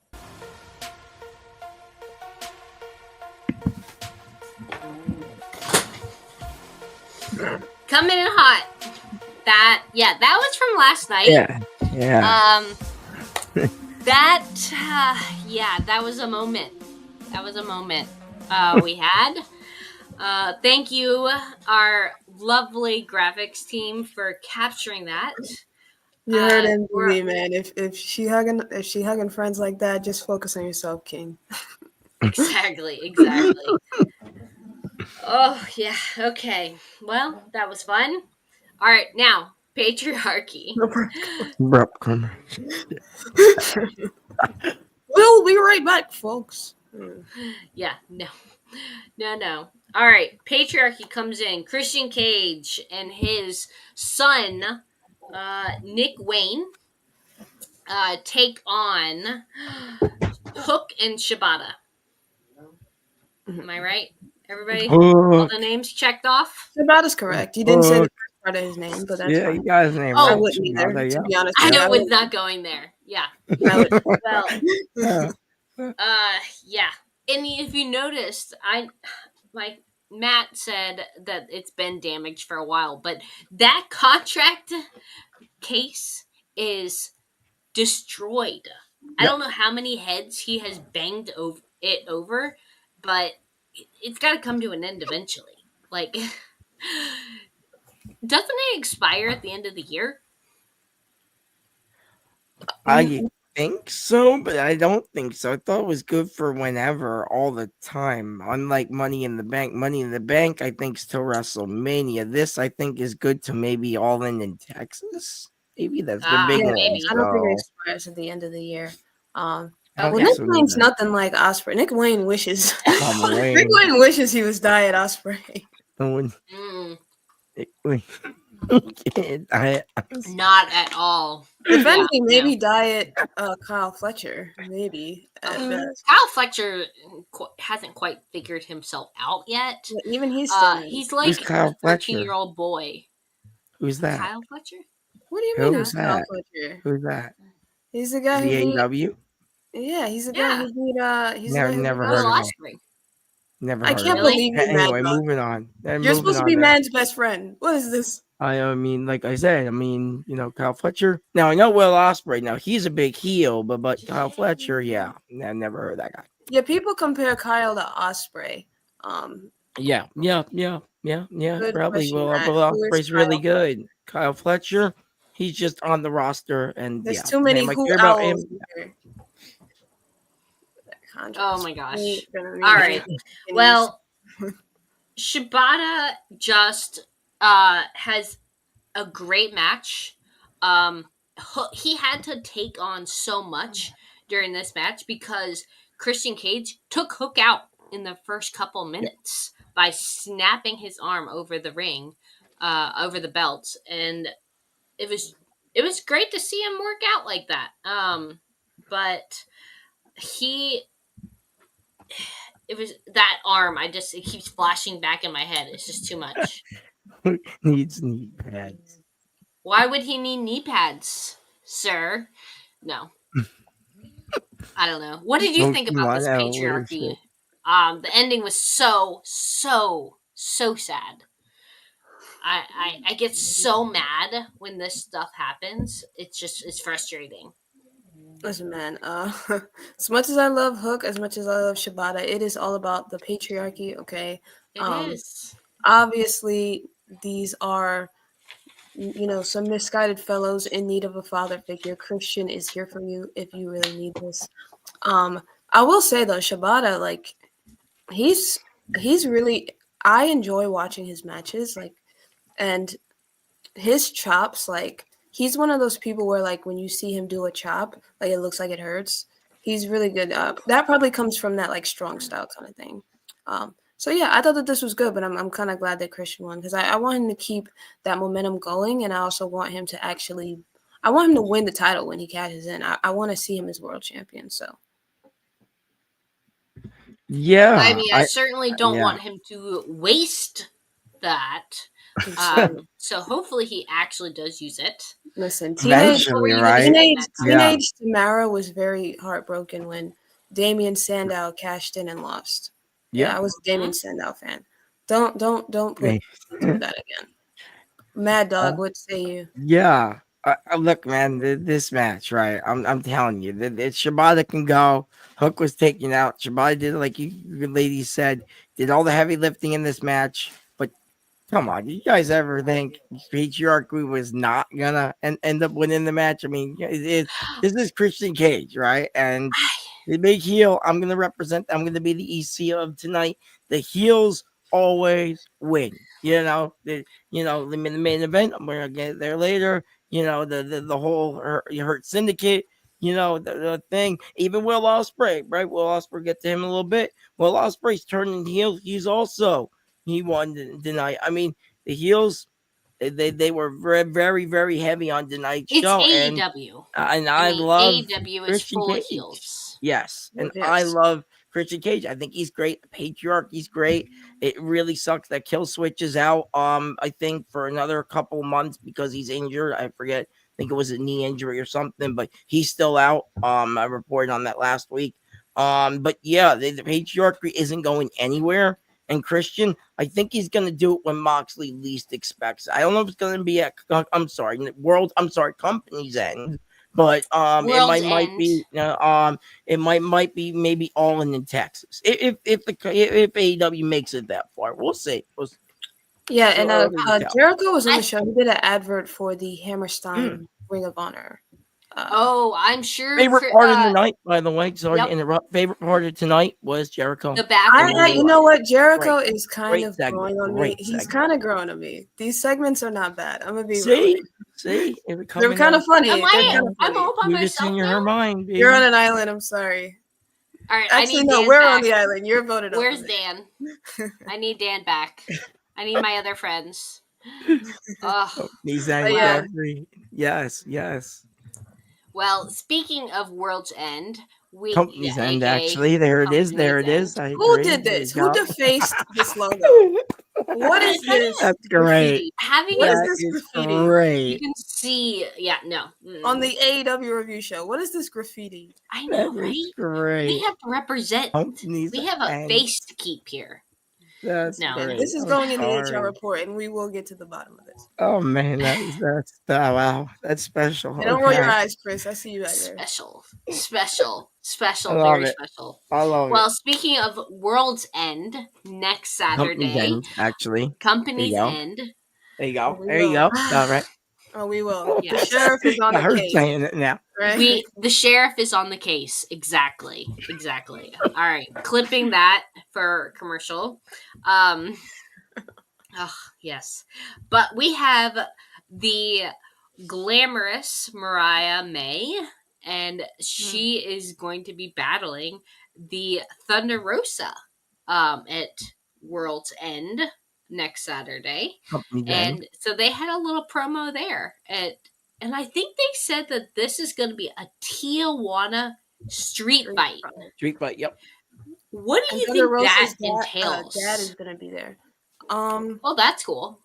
Coming in hot. That was from last night. Yeah. That was a moment. That was a moment we had. Thank you, our lovely graphics team, for capturing that. You heard we're- MTV, man. If she hugging friends like that, just focus on yourself, King. Exactly. Oh, yeah. Okay. Well, that was fun. All right, now, patriarchy. We'll be right back, folks. Yeah, no. All right, patriarchy comes in. Christian Cage and his son, Nick Wayne, take on Hook and Shibata. Am I right? Everybody? All the names checked off? About is correct. You didn't say the first part of his name, but that's Yeah, fine. you got his name Oh, I right. wouldn't either, Shibata, to be honest. I with you. was not going there. Yeah. I would. Well, Yeah. yeah. And if you noticed, Matt said that it's been damaged for a while, but that contract case is destroyed. I don't know how many heads he has banged over, but it's got to come to an end eventually. Like, doesn't it expire at the end of the year? I think so, but I don't think so. I thought it was good for whenever, all the time. Unlike Money in the Bank. Money in the Bank, I think, is till WrestleMania. This, I think, is good to maybe All In Texas. Maybe that's the big one. maybe. I don't think it So, expires at the end of the year. I Well, think Nick so Wayne's neither. nothing like Osprey. Nick Wayne wishes. Tom Wayne. Nick Wayne wishes he was Diet Osprey. No one- Mm, Wait. not at all. If Yeah, anything, maybe no. Diet Kyle Fletcher. Maybe at best. Kyle Fletcher hasn't quite figured himself out yet. But even he's still. He's Who's like Kyle a Fletcher? 13-year-old boy. Who's that? Kyle Fletcher? What do you mean? Who's Who's Kyle that? Fletcher? Who's that? He's the guy The who beat. AEW? Yeah, he's the guy Yeah. who beat. He's the guy who Never beat heard Will of him. Ospreay. Never I heard can't of Really? believe him. you, Anyway, Maddog. moving on. You're supposed to be man's best friend. What is this? I mean, like I said, Kyle Fletcher. Now I know Will Ospreay. Now he's a big heel, but Kyle Fletcher, yeah, I never heard that guy. Yeah, people compare Kyle to Osprey. Yeah. Good Probably question, Will Matt. Who is Ospreay's really Kyle? good. Kyle Fletcher, he's just on the roster, and There's yeah, too many name I who care about him. owls here. Oh my gosh. All All right. Well, Shibata just has a great match. He had to take on so much during this match because Christian Cage took Hook out in the first couple minutes by snapping his arm over the ring, over the belts, and it was great to see him work out like that. But it was that arm. It keeps flashing back in my head. It's just too much. Needs knee pads. Why would he need knee pads, sir? No. I don't know. What did you think about this patriarchy? The ending was so sad. I get so mad when this stuff happens. It's frustrating. Listen, man. As much as I love Hook, as much as I love Shibata, it is all about the patriarchy. Okay. It is. Obviously, these are, some misguided fellows in need of a father figure. Christian is here for you if you really need this. I will say though, Shibata, like, he's really. I enjoy watching his matches, like, and his chops, like, he's one of those people where, like, when you see him do a chop, like, it looks like it hurts. He's really good. That probably comes from that, like, strong style kind of thing. So yeah, I thought that this was good, but I'm kind of glad that Christian won because I want him to keep that momentum going, and I also want him to I want him to win the title when he cashes in. I want to see him as world champion. So Yeah, I mean, I certainly don't want him to waste that. So hopefully he actually does use it. listen, Eventually, right? teenage Tamara was very heartbroken when Damian Sandow cashed in and lost. Yeah, I was a Damian Sandow fan. Don't put me through that again. Mad Dog, what say you? Yeah. Look, man, this match, right? I'm telling you, Shibata can go. Hook was taken out. Shibata did, like you ladies said, did all the heavy lifting in this match. But come on, you guys ever think patriarchy was not gonna end up winning the match? I mean, this is Christian Cage, right? And the big heel. I'm gonna represent. I'm gonna be the EC of tonight. The heels always win. The main event. I'm gonna get there later. The whole hurt syndicate. The thing. Even Will Ospreay, right? Will Ospreay, get to him a little bit. Will Ospreay's turning heel. He won tonight. I mean, the heels. They were very, very, very heavy on tonight's It's show, AEW. and I love AEW is Christian full of Cage. heels. Yes, and Yes. I love Christian Cage. I think he's great. Patriarch, he's great. It really sucks that Kill Switch is out. I think for another couple months because he's injured. I forget. I think it was a knee injury or something, but he's still out. I reported on that last week. But yeah, the patriarchy isn't going anywhere. And Christian, I think he's going to do it when Moxley least expects. I don't know if it's going to be at Company's End, but World's might End. be it might be maybe all in Texas if AEW makes it that far. We'll see. Yeah, Still and early to tell. Jericho was on the show. He did an advert for the Hammerstein Ring of Honor. I'm sure. Favorite part of the night, by the way. Sorry to interrupt. Favorite part of tonight was Jericho. The back. You know what? Jericho is kind Great of segment, growing on great me. He's segment. kind of growing on me. These segments are not bad. I'm gonna be real. See, They're kind of funny. Am They're kind of I'm funny. all by myself in now? her mind, baby. You're on an island. I'm sorry. All right, Actually, I need no, Dan we're back. on the island. You're voted off. Where's of it. Dan? I need Dan back. I need my other friends. Oh, yeah. Yes. Well, speaking of World's End, Company's End, AKA actually. There it is. Company's End. I Who agree. did this? There you Who go. defaced this logo? What is this? That's great. Having What it, is this graffiti? you Great. can see. Yeah, no. On the AEW review show. What is this graffiti? I know, That right? is great. We have to represent. Company's We have a End. face to keep here. That's No. great. This is I'm going in the sorry. HR report, and we will get to the bottom of this. Oh man, wow. That's special. Hey, don't roll your eyes, Chris. I see you out there. Special, I love very it. special. I love Well, it. speaking of World's End, next Company's Saturday, End, actually. Company's There you go. End. There you go. we There you will. go. All right. Oh, we will. Yes. The sheriff is on I the heard case. saying it now. Right? The sheriff is on the case. Exactly. All right, clipping that for commercial. Yes, but we have the glamorous Mariah May, and she is going to be battling the Thunder Rosa at World's End next Saturday. Company's And End. so they had a little promo there, and I think they said that this is going to be a Tijuana street fight. Street fight. Yep. What do you Thunder think Rosa's that entails? Dad is gonna be there. Oh, that's cool.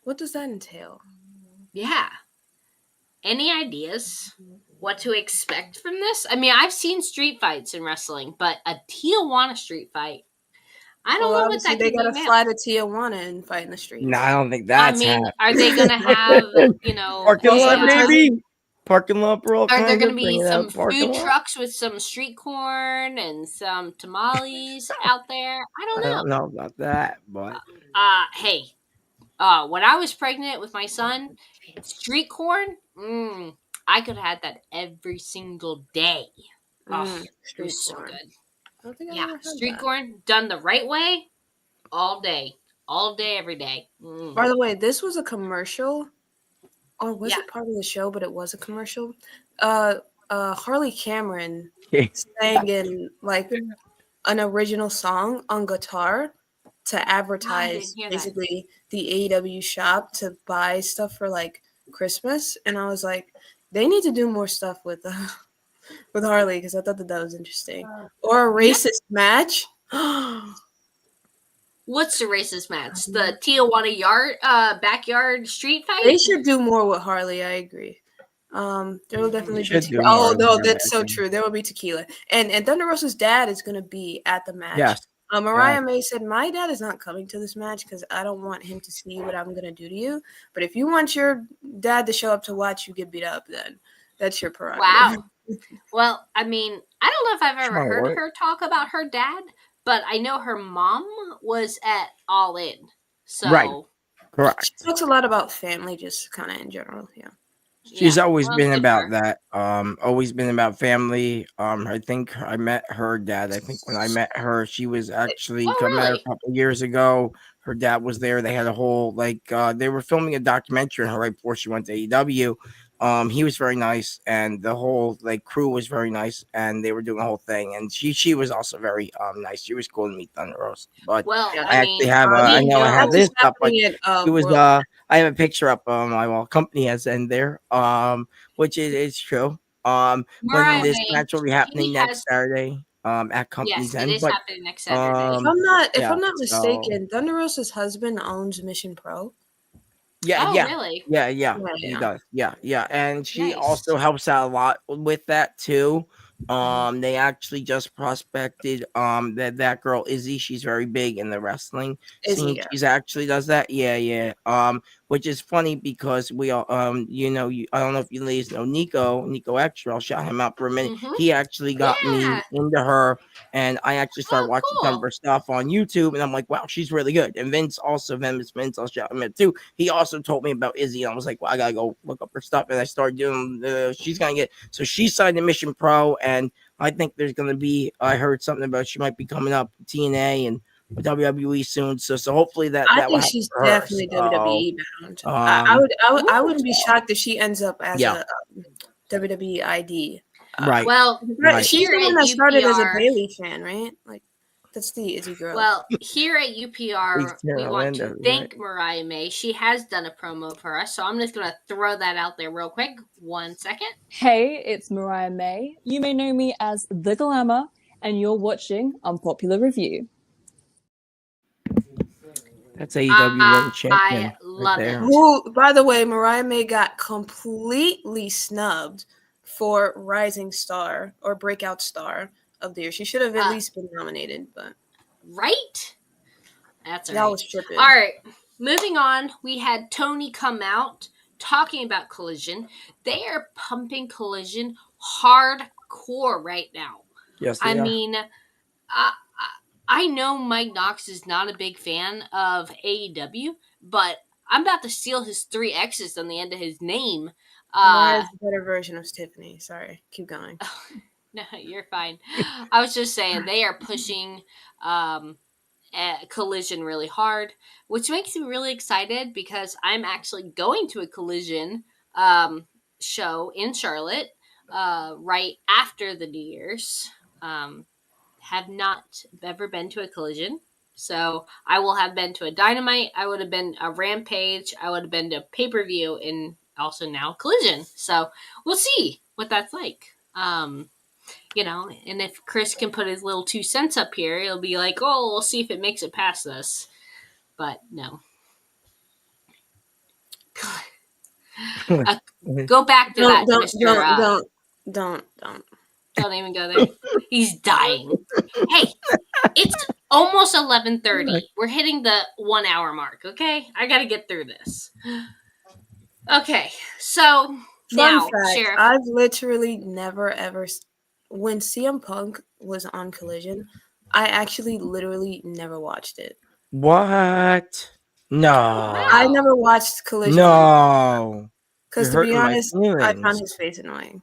What does that entail? Yeah. Any ideas what to expect from this? I mean, I've seen street fights in wrestling, but a Tijuana street fight, I don't Well, know what obviously that they could be, gotta man. fly to Tijuana and fight in the streets. No, I don't think I that's mean, happening. are they gonna have, you know, Parking False lot, advertising. baby. Parking lot for all are there kinds gonna of be bringing some out parking food lot. trucks with some street corn and some tamales out there? I don't I know. don't know about that, but Hey, when I was pregnant with my son, street corn, I could have had that every single day. Oh, it Street was so corn. good. I don't think I've Yeah, ever had street that. corn done the right way, all day, every day. By the way, this was a commercial, or was Yeah. it part of the show? But it was a commercial. Harley Cameron yeah. sang in like an original song on guitar to advertise didn't hear that. basically the AEW shop to buy stuff for like Christmas, and I was like, they need to do more stuff with Harley because I thought that was interesting. Or a racist match. What's the racist match? The Tijuana backyard street fight? They should do more with Harley. I agree. There will definitely be. Should do Oh more no, with that's so Harley. true. There will be tequila, and Thunder Rosa's dad is going to be at the match. Yes. Mariah May said, "My dad is not coming to this match because I don't want him to see what I'm going to do to you. But if you want your dad to show up to watch you get beat up, then that's your prerogative." Wow. Well, I mean, I don't know if I've ever Smart heard work. her talk about her dad, but I know her mom was at All In. So Right. Correct. She talks a lot about family, just kind of in general. Yeah. She's yeah, always well, been good for about her. that. Always been about family. I think I met her dad. I think when I met her, she was actually Oh, come out a really? couple years ago. Her dad was there. They had a whole they were filming a documentary on her right before she went to AEW. He was very nice, and the whole crew was very nice, and they were doing the whole thing. And she was also very nice. She was cool to meet Thunder Rose. But Well, Yeah. I I actually mean, have we I know I have That's know. this just up, but happening at it was World. I have a picture up on my wall. Company has in there. Which is true. When Mariah this May, match will be she happening has. next Saturday, at Yes, Company's it End. is But happening next Saturday. If yeah, I'm not so mistaken, Thunder Rosa's husband owns Mission Pro. yeah, Oh, yeah, really? he Yeah. does. Yeah, and she Nice. also helps out a lot with that too. They actually just prospected that girl Izzy. She's very big in the wrestling Izzy, scene. yeah. She's actually does that. Yeah. Which is funny because we all I don't know if you ladies know Nico Extra. I'll shout him out for a minute. Mm-hmm. He actually got me Yeah. into her, and I actually started Oh, watching some of cool. her stuff on YouTube, and I'm like, wow, she's really good. And Vince, I'll shout him out too. He also told me about Izzy, and I was like, well, I gotta go look up her stuff, and I started doing. So she signed a Mission Pro, and I think there's gonna be. I heard something about she might be coming up TNA and WWE soon. So hopefully that I will think happen she's for her. definitely So, WWE bound. um, I wouldn't be shocked if she ends up as Yeah. a WWE ID. right. Well, Right. She's here the one at that started as a UPR, Bailey fan, right? Like that's the Izzy girl. well, here at He's UPR, here we in want to Orlando, thank Mariah May. She has done a promo for us, so I'm just gonna throw that out there real quick. 1 second. Hey, it's Mariah May. You may know me as The Glamour, and you're watching Unpopular Review. That's AEW World Champion I love right there. it. Who, by the way, Mariah May got completely snubbed for Rising Star or Breakout Star of the Year. She should have at least been nominated, but Right? That's all y'all right. was tripping. All right, moving on. We had Tony come out talking about Collision. They are pumping Collision hardcore right now. Yes, I they are. mean, I know Mike Knox is not a big fan of AEW, but I'm about to steal his 3 X's on the end of his name. Mariah's a better version of Tiffany. Sorry, keep going. No, you're fine. I was just saying they are pushing Collision really hard, which makes me really excited because I'm actually going to a Collision show in Charlotte right after the New Year's. Have not ever been to a Collision, so I will have been to a Dynamite. I would have been a Rampage. I would have been to a pay-per-view, and also now Collision. So we'll see what that's like. And if Chris can put his little 2 cents up here, it'll be like, oh, we'll see if it makes it past us. But no. Go back to that, Mr. Don't. Don't even go there. He's dying. Hey, it's almost 11:30. We're hitting the 1 hour mark, okay? I gotta get through this. Okay, so Fun now, fact: Sheriff. I've literally never ever. When CM Punk was on Collision, I actually literally never watched it. What? No. I Wow. never watched Collision No. because, You're to be hurting my honest, I found feelings. his face annoying.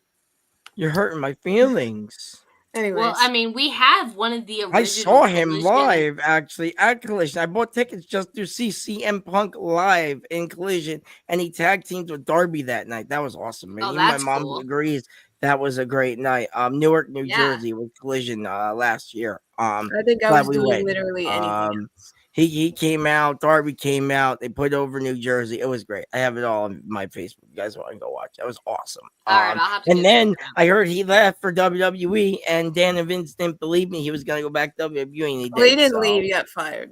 You're hurting my feelings. Anyways, Well, I mean, we have one of the I original saw him Collision. live actually at Collision. I bought tickets just to see CM Punk live in Collision, and he tag teamed with Darby that night. That was awesome. Man. Oh, Even my that's mom cool. agrees that was a great night. Newark, New Yeah. Jersey with Collision last year. I think I glad was we doing went. literally anything. He came out, Darby came out, they put over New Jersey. It was great. I have it all on my Facebook. You guys want to go watch? That was awesome. All right, I'll have to And go then check it out. I heard he left for WWE, and Dan and Vince didn't believe me. He was gonna go back to WWE, and he Well, he did. didn't So. leave. He got fired.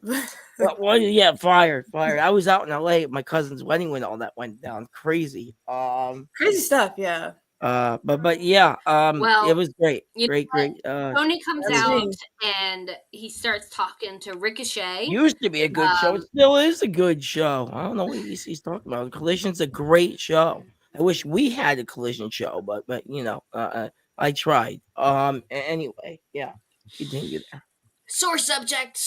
Well, yeah, fired. I was out in LA at my cousin's wedding when all that went down. Crazy. Crazy stuff. Yeah. But yeah, Well, it was great. you know Great. Tony comes Let's out see. and he starts talking to Ricochet. Used to be a good show. It still is a good show. I don't know what he's talking about. Collision's a great show. I wish we had a Collision show, but you know, I tried. Anyway, yeah, continue there. Sore subject.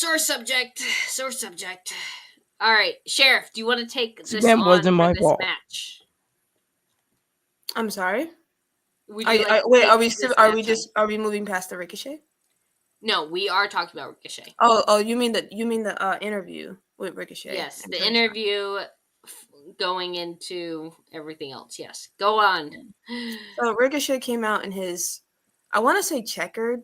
All right, Sheriff, do you want to take this That on wasn't for my this fault. match? I'm sorry. Would you like to Wait, take are we this still? Are we match just? Are we moving past the Ricochet? on? No, we are talking about Ricochet. Oh, you mean the interview with Ricochet? Yes, and the Tony Khan. interview going into everything else. Yes, go on. So Ricochet came out in his, I want to say checkered.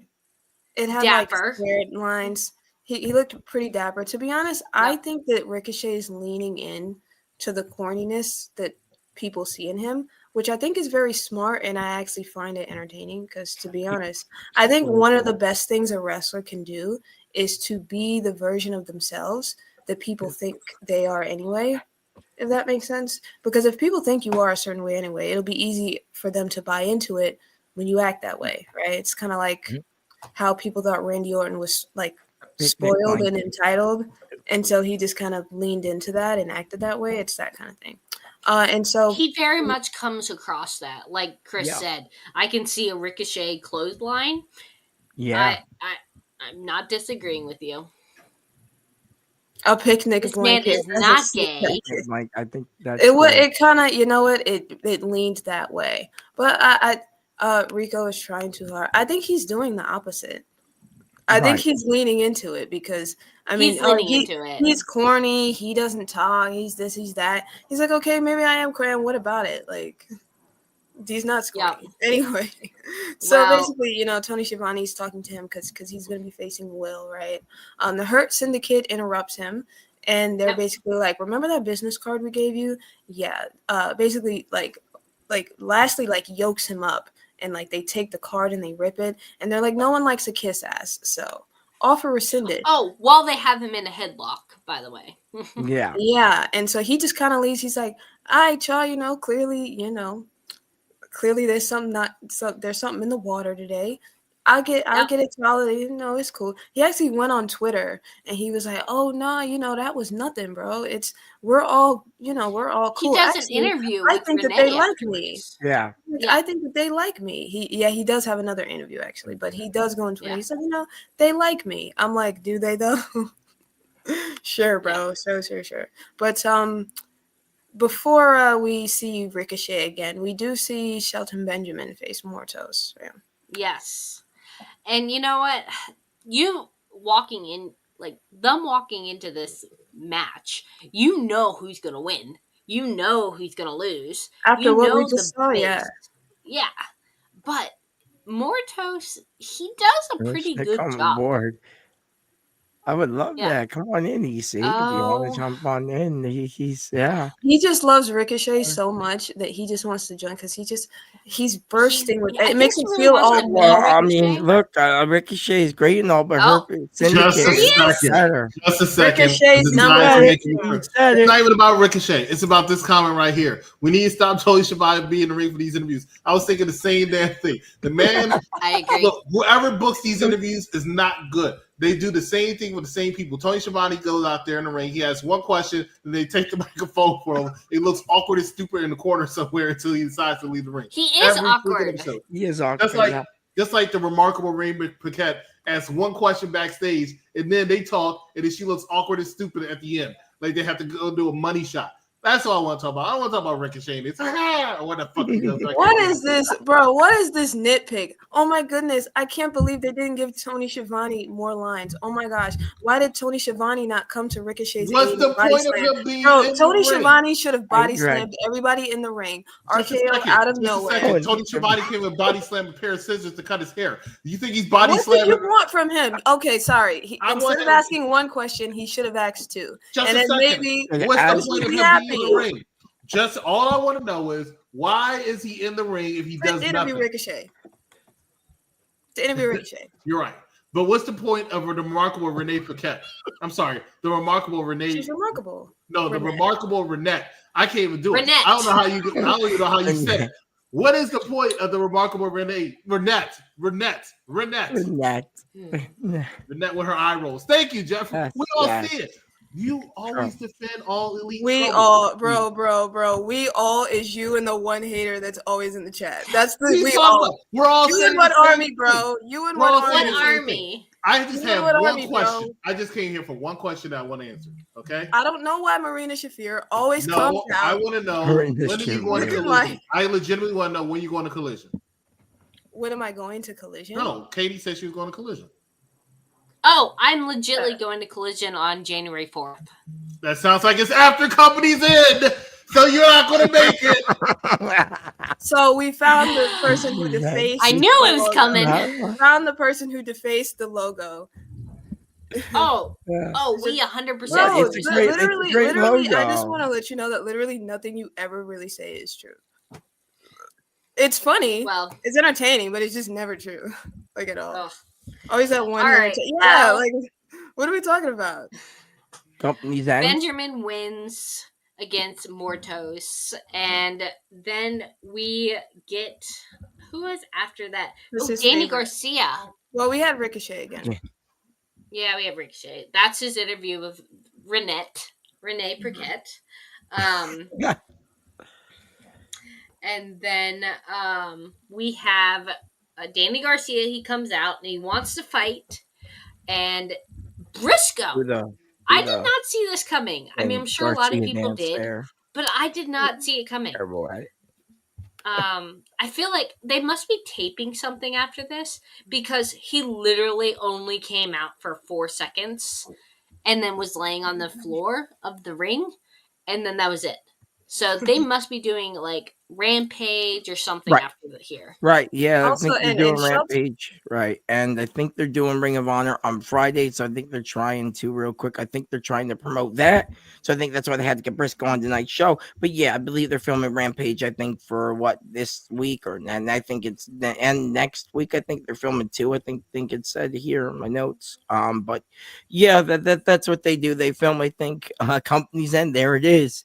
It had Dapper. like squared lines. He looked pretty dapper. To be honest, I think that Ricochet is leaning in to the corniness that people see in him, which I think is very smart, and I actually find it entertaining because, to be honest, I think one of the best things a wrestler can do is to be the version of themselves that people think they are anyway, if that makes sense. Because if people think you are a certain way anyway, it'll be easy for them to buy into it when you act that way, right? It's kind of like how people thought Randy Orton was like spoiled and entitled, and so he just kind of leaned into that and acted that way. It's that kind of thing. And so he very much comes across that, like Chris said. I can see a Ricochet clothesline. Yeah, I'm not disagreeing with you. a picnic This blanket man is as a not seat gay. jacket. Mike, I think that's It kind of, you know what, it leaned that way, but Rico is trying too hard. I think he's doing the opposite. I think he's leaning into it because He's leaning into it. He's corny. He doesn't talk. He's this. He's that. He's like, okay, maybe I am corny. What about it? Like, he's not corny. Anyway, so basically, you know, Tony Schiavone's talking to him because he's going to be facing Will, right? The Hurt Syndicate interrupts him, and they're basically like, remember that business card we gave you? Yeah. Basically, like lastly, like yokes him up. And like they take the card and they rip it, and they're like, no one likes a kiss ass, so offer rescinded. Oh, while they have him in a headlock, by the way. Yeah, and so he just kind of leaves. He's like, all right, y'all, clearly there's there's something in the water today. I'll get it, y'all. It's cool. He actually went on Twitter and he was like, oh no, that was nothing, bro. We're all cool. He does actually, an interview I with think Renee that they like me. Yeah. I think that they like me. He does have another interview actually, but he does go on Twitter. He's like, they like me. I'm like, do they though? Sure, bro. Sure. But before we see Ricochet again, we do see Shelton Benjamin face Mortos. Yeah. Yes. And you know what? Them walking into this match, you know who's going to win. You know who's going to lose. After what we just saw, yeah. Yeah. But Mortos, he does a pretty good job. Board. I would love Yeah. that. Come on in, EC. If you want Oh. to jump on in, he's yeah. He just loves Ricochet so much that he just wants to join because he's bursting with I it. think Makes he him really feel wants all to meet Well, I Ricochet. mean, look, Ricochet is great and all, but Oh. her Just syndicate a There he is. second. better. Just a second. Ricochet's The number guys one. making You work. said It's it. not even about Ricochet. It's about this comment right here. We need to stop Tony Schiavone being in the ring for these interviews. I was thinking the same damn thing. The man, I agree. look, whoever books these interviews is not good. They do the same thing with the same people. Tony Schiavone goes out there in the ring. He has one question, and they take the microphone from him. He looks awkward and stupid in the corner somewhere until he decides to leave the ring. He is Every awkward. freaking episode. He is awkward. Just like the remarkable Rainbow Paquette asks one question backstage, and then they talk, and then she looks awkward and stupid at the end. Like they have to go do a money shot. That's all I want to talk about. I don't want to talk about Ricochet. It's or what the fuck he does. What is this, bro? What is this nitpick? Oh my goodness. I can't believe they didn't give Tony Schiavone more lines. Oh my gosh. Why did Tony Schiavone not come to Ricochet's What's aid the and body point of slam? him being Bro, in Tony the ring? Schiavone should have body Right. slammed everybody in the ring. Just a RKO second. out of Just a nowhere. second. Tony Schiavone came and body slammed a pair of scissors to cut his hair. Do you think he's body What did slamming? you want from him? Okay, sorry. I Instead want of him- asking one question, he should have asked two. Just and a then second. maybe What's the As- point of be him being in the happy. ring? Just all I want to know is why is he in the ring if he does to interview nothing? Ricochet. To interview Ricochet. You're right. But what's the point of the remarkable Renee Paquette? I'm sorry, the remarkable Renee. She's remarkable. No, the Renette. remarkable Renette. I can't even do it. Renette. I don't know how you. I don't even know how you said it. What is the point of the remarkable Renee? Renette That. with her eye rolls. Thank you, Jeff. Yes, We all yes. see it. You always defend all elite. We trouble. all, bro. We all is you and the one hater that's always in the chat. That's the We we talk all. about- We're all You saying and what the same army, thing. bro? You and We're all what saying What the army? same thing. army? I just You have know what I one mean, question. bro. I just came here for one question that I want to answer. Okay. I don't know why Marina Shafir always comes No, I out. want to know Marina when are you Shafir. going to Look at collision? I legitimately want to know when you're going to collision. When am I going to Collision? No, Katie said she was going to collision. Oh, I'm legitly going to Collision on January 4th. That sounds like it's after company's end, so you're not going to make it. So we found the person who defaced. I knew the it was logo. coming. Found the person who defaced the logo. Oh, Yeah. we 100%. Bro, it's a great- literally, it's a great literally, I just logo. want to let you know that literally nothing you ever really say is true. It's funny. Well, It's entertaining, but it's just never true, like at all. ugh. Always that one. All right, Yeah, well- like what are we talking about? Company's end. Benjamin wins against Mortos, and then we get who was after that? Who's Oh, his Danny favorite? Garcia. Well, we had Ricochet again. Yeah, we have Ricochet. That's his interview with Renee Paquette. Yeah. And then we have Danny Garcia. He comes out and he wants to fight. And Briscoe. I did not see this coming. I mean, I'm sure a lot of people did, but I did not see it coming. Terrible, right? I feel like they must be taping something after this because he literally only came out for 4 seconds and then was laying on the floor of the ring, and then that was it. So they must be doing like Rampage or something Right. after here. Right, yeah, Also, I think they're and doing Shelton- Rampage, right, and I think they're doing Ring of Honor on Friday, so I think they're trying to real quick. I think they're trying to promote that, so I think that's why they had to get Briscoe on tonight's show. But yeah, I believe they're filming Rampage. I think for this week, and I think it's and next week. I think they're filming 2. I think it said here in my notes. But yeah, that's what they do. They film. I think Company's End. There it is.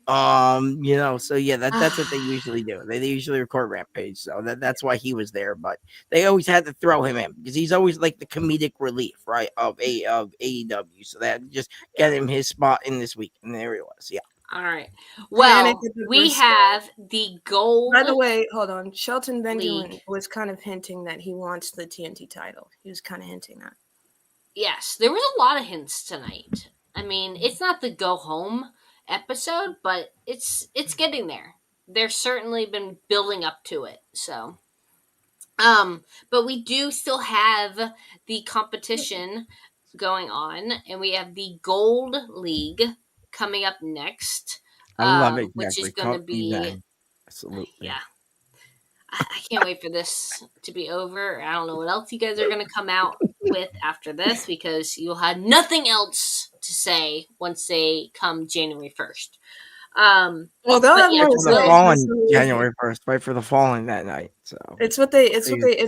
So yeah, that's what they usually do. They usually record Rampage, so that's why he was there. But they always had to throw him in because he's always like the comedic relief, right, of AEW. So that just get him his spot in this week, and there he was. Yeah. All right. Well, Panic at the we Briscoe. have the gold. By the way, hold on. Shelton Benjamin League. was kind of hinting that he wants the TNT title. He was kind of hinting that. Yes, there was a lot of hints tonight. I mean, it's not the go home episode, but it's getting there. They've certainly been building up to it. So, but we do still have the competition going on, and we have the Gold League coming up next. I love it. Which is exactly. going to Company's be End. Absolutely. yeah. I can't wait for this to be over. I don't know what else you guys are going to come out with after this because you'll have nothing else to say once they come January 1st. Well, they'll But have yeah, more to For the say. Fallen January 1st, right for the Fallen that night. So It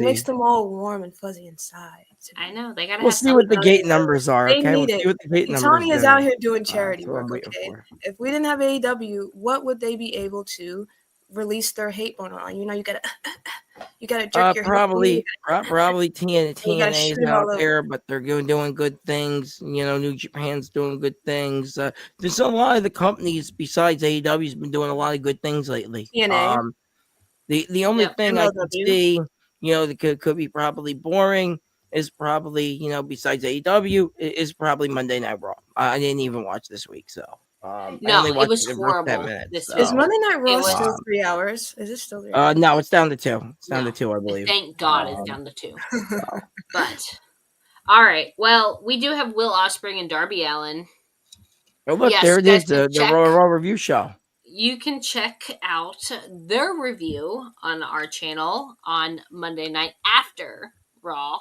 makes See. them all warm and fuzzy inside. I know they gotta We'll have see what the something. gate numbers are. They Okay, we'll need it. see what the gate numbers Tony is do. out here doing charity That's what I'm work. waiting Okay, for. if we didn't have AEW, what would they be able to release their hate on? You know, you gotta jerk your Probably head. probably TNA shoot is it out all over. there, but they're doing good things. You know, New Japan's doing good things. There's a lot of the companies besides AEW's been doing a lot of good things lately. TNA. The only Yep. thing I could MLW. see, that could be probably boring is probably, besides AEW, is probably Monday Night Raw. I didn't even watch this week, so I No, only it watched was the first 10 horrible minutes. this Is So, Monday Night Raw It was- still 3 hours? Is it still 3 hours? no, it's down to 2. It's down No. to 2, I believe. Thank God it's down to 2. So. But all right, well, we do have Will Ospreay and Darby Allin. Oh, look, Yes, there it guys, is, the check. Raw Review Show. You can check out their review on our channel on Monday night after Raw.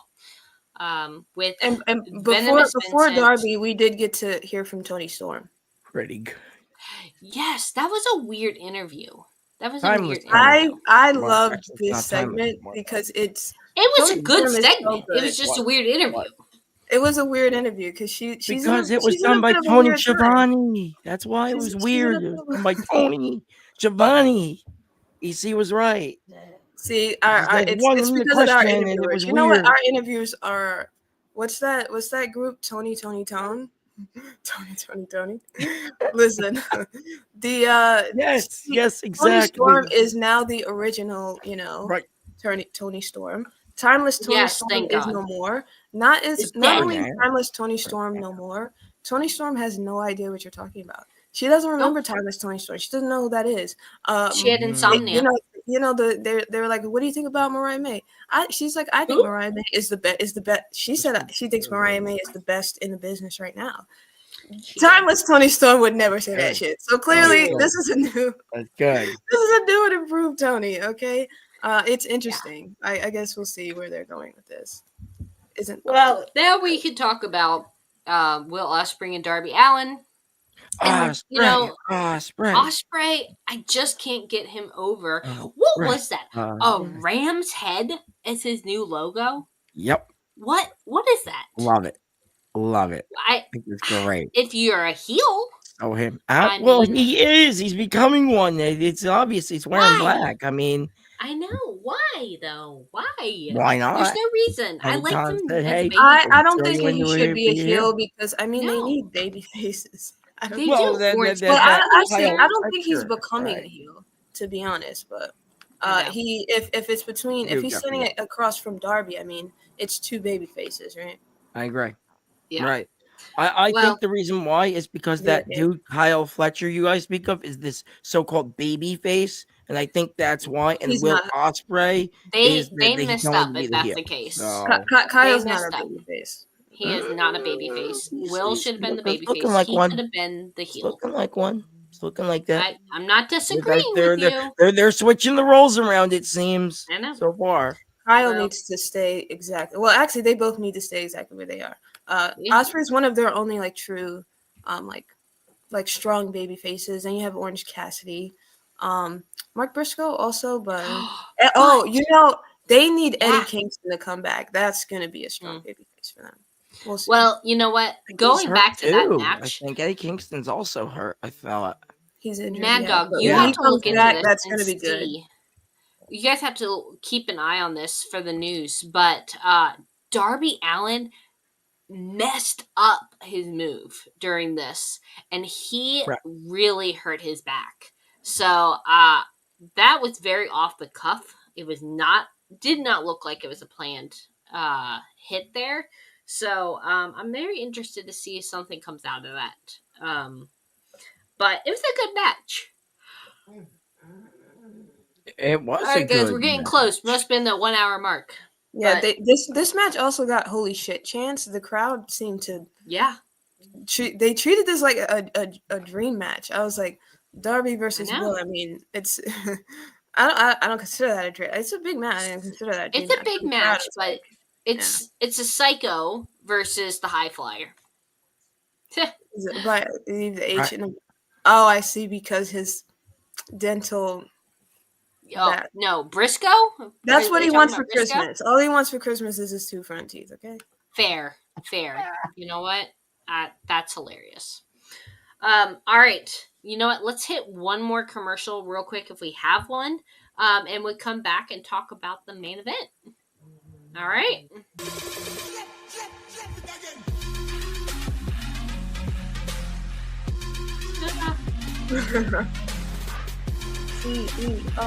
With And Venomous before Vincent. Darby, we did get to hear from Tony Storm. Pretty good. Yes, that was a weird interview. That was a Timeless weird Tony. interview. I Well, loved actually, it's this not timeless segment anymore. because it was a Tony good Storm is so segment. It was good. just a weird interview. It was a weird interview because she's Because in it was she's in done a by bit of a Tony weird time. Schiavone. That's why it was She's in a weird. bit It was of a- done by Tony Schiavone. EC was right. See, There's it's one in the because of our question, and it interviewers. was You know what? weird. Our interviews are. What's that group? Tony Tone. Tony. Listen, the Yes, Tony exactly. Storm is now the original. Right. Tony Storm. Timeless Tony Yes, Storm thank is God. no more. Not It's not dead. only Yeah. Timeless Tony Storm no more. Tony Storm has no idea what you're talking about. She doesn't remember Timeless Tony Storm. She doesn't know who that is. She had insomnia. They were like, "What do you think about Mariah May?" She's like, "I think Who? Mariah May is the best. Is the best." She said she thinks Mariah May is the best in the business right now. Timeless Tony Storm would never say that shit. So clearly, Oh, this is a new That's good. and improved Tony. Okay, it's interesting. I guess we'll see where they're going with this. Well, now we can talk about Will Ospreay and Darby Allin. And, Ospreay. Ospreay, I just can't get him over. Oh, What right. was that? A ram's head as his new logo? Yep. What is that? Love it. I think it's great. If you're a heel, Oh, him. I Well, mean- he is. He's becoming one. It's obvious. He's wearing Why? black. I mean, I know. Why though? Why? why not? There's no reason. I like Anytime him said, as a hey, baby. I don't Turn think you he into should a be a heel? heel because they No. need baby faces. I don't They know. Well, do. that- Or that- it's that- Well, that- I don't think he's Fletcher, becoming right. a heel, to be honest. But I know. if it's between if You he's definitely- sitting across from Darby, I mean, it's two baby faces, right? I agree. Yeah. Right. I Well- think the reason why is because Yeah, that dude Kyle Fletcher you guys speak of is this so-called baby face, and I think that's why. And He's Will not. Ospreay They is that he's messed going up to be if the that's heel. the case. So, Kyle's not messed a up. baby face. He is not a baby face. Will he's should have been the looking- baby looking face. like He one. should have been the it's heel. looking like one. It's looking like that. I'm not disagreeing with you. They're switching the roles around. It seems. I know. So far. Kyle Well- needs to stay exactly. Well, actually, they both need to stay exactly where they are. Yeah. Osprey's one of their only true, like strong baby faces. And you have Orange Cassidy, Mark Briscoe also, but they need Yeah. Eddie Kingston to come back. That's gonna be a strong baby face for them. We'll see. Well, you know what? Going He's hurt back to that too. match, I think Eddie Kingston's also hurt. I thought. he's injured. Mad Dog, but you when have he to comes look into back, this. that's and gonna be good. see. You guys have to keep an eye on this for the news. But Darby Allin messed up his move during this, and he Right. really hurt his back. So that was very off the cuff. It was did not look like it was a planned hit there. So I'm very interested to see if something comes out of that. But it was a good match. It was All a right, guys, good we're getting match. close. Must have been the 1 hour mark. Yeah, But- this match also got holy shit chance. The crowd seemed to Yeah. they treated this like a dream match. I was like, Darby versus I know. Will. I mean, it's I don't consider that a dream. It's a big match. I don't consider that. A dream It's a match. big The crowd match, is but like- It's a psycho versus the high flyer. Is it by the H and oh, I see, because his dental. Oh That- no, Briscoe. That's Are what you he talking wants about for Briscoe? Christmas. All he wants for Christmas is his 2 front teeth. Okay. Fair. You know what? That's hilarious. All right. You know what? Let's hit one more commercial real quick if we have one, and we come back and talk about the main event. All right.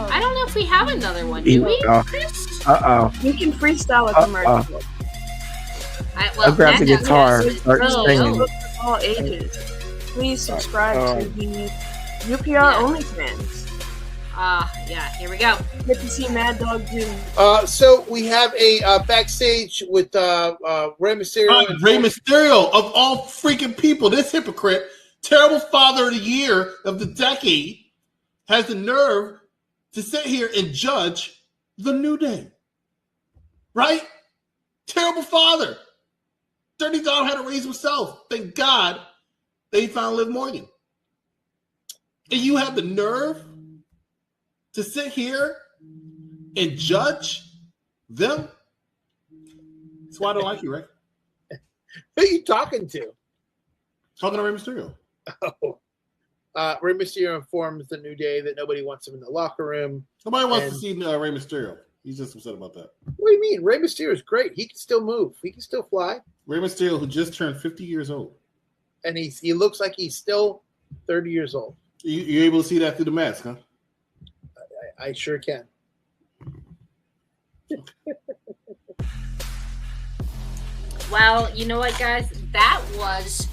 I don't know if we have another one. Do we, Chris? You can freestyle a commercial. I'll grab the Maddog guitar, has start really singing. knows. For all ages. Please subscribe to the UPR OnlyFans. Yeah, here we go. Get to see Maddog do. So we have a backstage with Rey Mysterio. Rey Mysterio, of all freaking people, this hypocrite, terrible father of the year of the decade, has the nerve to sit here and judge the New Day. Right? Terrible father. Dirty Dog had to raise himself. Thank God they found Liv Morgan. And you have the nerve to sit here and judge them? That's why I don't like you, Rick. Who are you talking to? Talking to Rey Mysterio. Oh. Rey Mysterio informs the New Day that nobody wants him in the locker room. Nobody wants to see Rey Mysterio. He's just upset about that. What do you mean? Rey Mysterio is great. He can still move. He can still fly. Rey Mysterio, who just turned 50 years old. And he looks like he's still 30 years old. You're able to see that through the mask, huh? I sure can. Well, you know what, guys? That was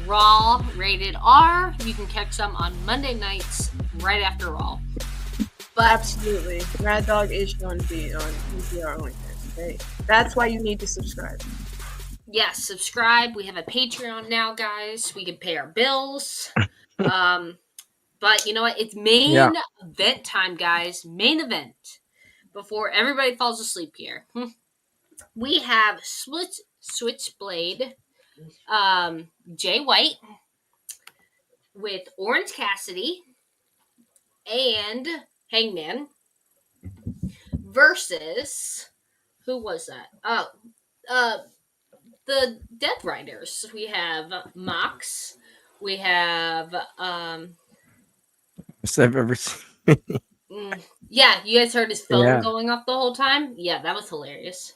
Raw Rated R. You can catch them on Monday nights right after Raw. But Absolutely. Maddog is going to be on UPR OnlyFans. Okay? That's why you need to subscribe. yes, subscribe. We have a Patreon now, guys. We can pay our bills. But you know what? It's main event time, guys. Main event. Before everybody falls asleep here. We have Switchblade, Jay White with Orange Cassidy and Hangman versus, who was that? The Death Riders. We have Mox. We have Best I've ever seen. yeah, you guys heard his phone Yeah. going off the whole time? Yeah, that was hilarious.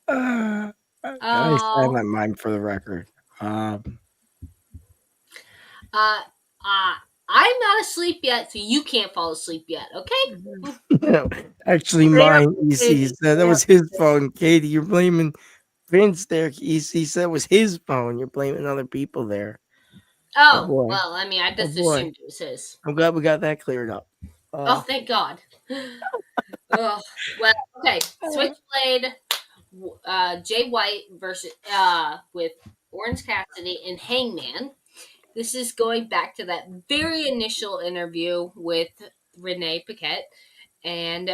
I stand my mind for the record. I'm not asleep yet, so you can't fall asleep yet, okay? No, actually, mine. EC said that was his phone. Katie, you're blaming Vince there. EC said it was his phone. You're blaming other people there. Oh, boy. well, I mean, I just boy. assumed it was his. I'm glad we got that cleared up. Oh, thank God. Oh, well, okay. Switchblade, Jay White versus with Orange Cassidy and Hangman. This is going back to that very initial interview with Renee Paquette, and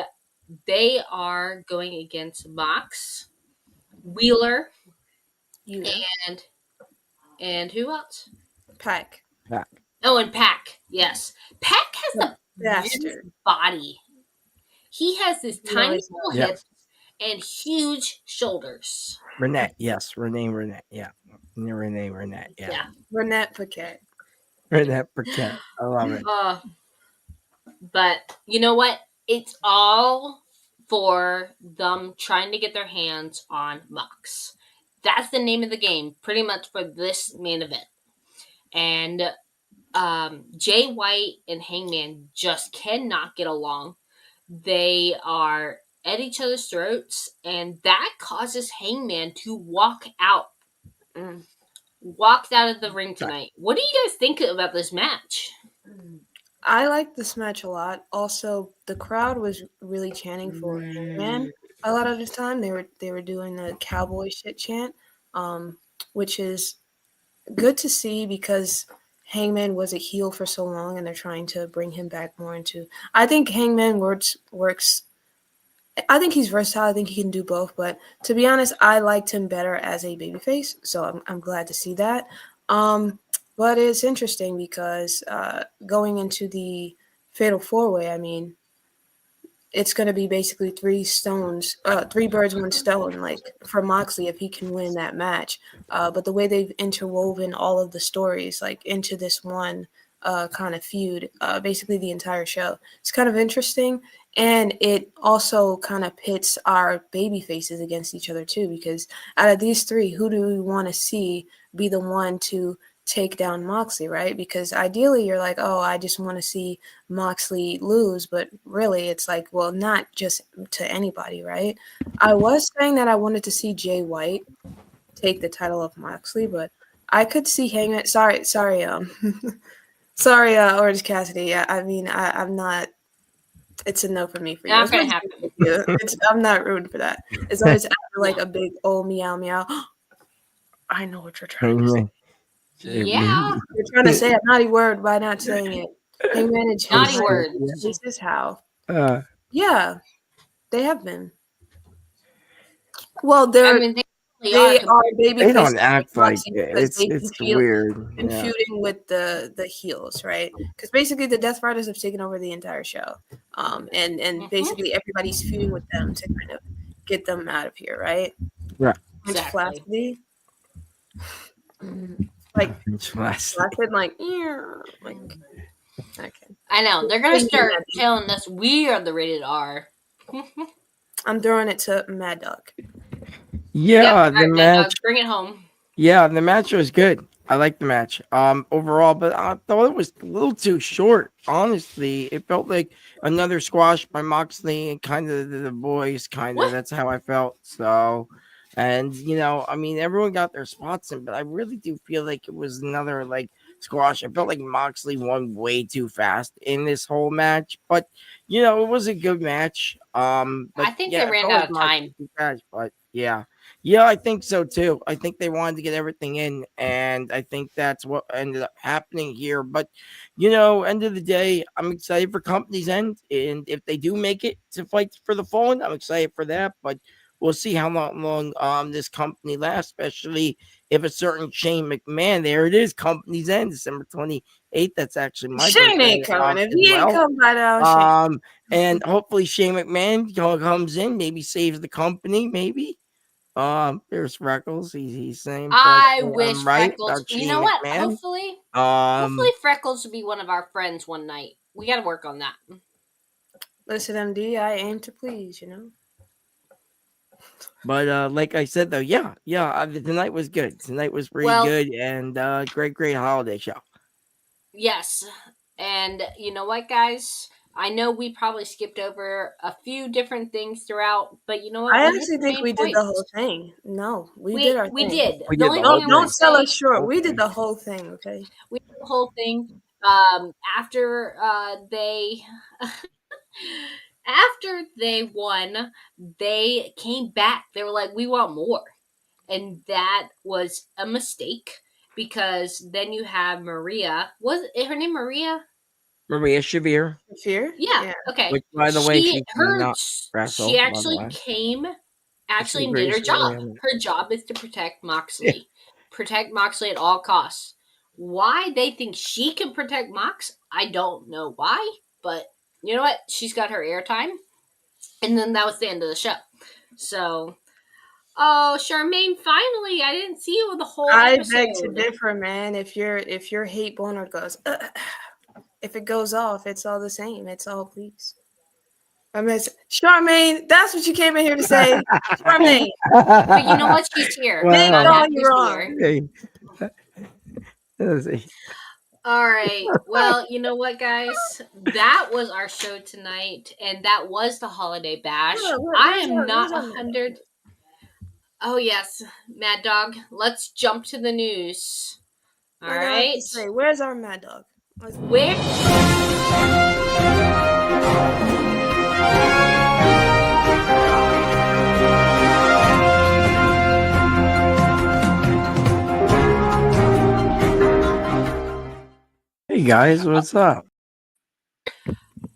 they are going against Mox, Wheeler, and who else? Pac. Oh, and Pac. Yes, Pac has the Bastard. body. He has this tiny he's little not. hips and huge shoulders. Renee, yes. Renee, yeah. Renee, yeah. Yeah. Renee Paquette. Renee Paquette. I love it. But you know what? It's all for them trying to get their hands on Mox. That's the name of the game, pretty much, for this main event. And Jay White and Hangman just cannot get along. They are at each other's throats, and that causes Hangman to walk out. Walked out of the ring tonight. What do you guys think about this match? I like this match a lot. Also, the crowd was really chanting for Hangman a lot of the time. They were doing the cowboy shit chant, which is good to see because Hangman was a heel for so long, and they're trying to bring him back more into. I think Hangman works I think he's versatile. I think he can do both. But to be honest, I liked him better as a babyface, so I'm glad to see that. But it's interesting because going into the Fatal 4-Way, I mean, it's going to be basically three birds, one stone, like for Moxley if he can win that match. But the way they've interwoven all of the stories like into this one kind of feud, basically the entire show, it's kind of interesting. And it also kind of pits our baby faces against each other too, because out of these three, who do we want to see be the one to take down Moxley, right? Because ideally you're like, oh, I just want to see Moxley lose, but really it's like, well, not just to anybody, right? I was saying that I wanted to see Jay White take the title of Moxley, but I could see Hangman. Sorry, Orange Cassidy. I mean, I'm not. It's a no for me for you. Not gonna happen. I'm not rooting for that. It's always after like a big meow meow. I know what you're trying to say. Yeah. You're trying to say a naughty word by not saying it. They manage Naughty word. This is how. Uh, Yeah, they have been. Well, they're I mean, they they are baby. they don't act like it. It's weird. And Yeah. feuding with the heels, right? Because basically the Death Riders have taken over the entire show, and basically everybody's feuding with them to kind of get them out of here, right? Right. Exactly. Like flaccid, like okay. I know they're gonna start telling us we are the rated R. I'm throwing it to Maddog. Yeah, Yep, the all right, match. Dog, bring it home. Yeah, the match was good. I liked the match. Overall, but I thought it was a little too short. Honestly, it felt like another squash by Moxley and kind of the boys. Kind of that's how I felt. So, and I mean, everyone got their spots in, but I really do feel like it was another like squash. I felt like Moxley won way too fast in this whole match, but it was a good match. But, I think yeah, they ran it felt out like of Moxley time. too fast, but yeah, I think so too. I think they wanted to get everything in, and I think that's what ended up happening here. But end of the day, I'm excited for Company's End, and if they do make it to Fight for the Fallen, I'm excited for that. But we'll see how long this company lasts, especially if a certain Shane McMahon. There it is, Company's End, December 28th. That's actually my Shane birthday, ain't coming. If as he ain't well. come by now, Shane. And hopefully Shane McMahon comes in, maybe saves the company, maybe. There's Freckles. He's saying I I'm wish right Freckles. about You Shane know what? McMahon. Hopefully Freckles will be one of our friends one night. We got to work on that. Listen, MD, I aim to please, But like I said though, tonight was good. Tonight was pretty good, and great holiday show. Yes, and you know what, guys? I know we probably skipped over a few different things throughout, but you know what? I We hit actually the think main we did points. the whole thing. No, we did our We thing. did. We The did only the whole thing I Don't would sell say, us short. We did the whole thing, okay? we did the whole thing. After they after they won, they came back. They were like, "We want more," and that was a mistake because then you have Maria. Was her name Maria? Maria Shavir. Fear? Yeah. Okay. Which, by the way, she cannot wrestle. She by the actually way. came, She and did her agrees job. with me. Her job is to protect Moxley, protect Moxley at all costs. Why they think she can protect Mox, I don't know why, but you know what? She's got her airtime, and then that was the end of the show. So, oh, Charmaine, finally, I didn't see you in the whole episode. I beg to differ, man. If your hate boner goes, if it goes off, it's all the same. It's all please. I mean, Charmaine, that's what you came in here to say, Charmaine. But you know what? She's here. Well, I'm happy you're to see wrong. her. All right. Well, you know what, guys? That was our show tonight, and that was the holiday bash. I am not 100. Oh yes, Mad Dog. Let's jump to the news. All right. Where's our Mad Dog? Where? Hey guys, what's up?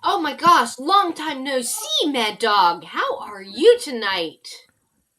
Oh my gosh, long time no see, Mad Dog. How are you tonight?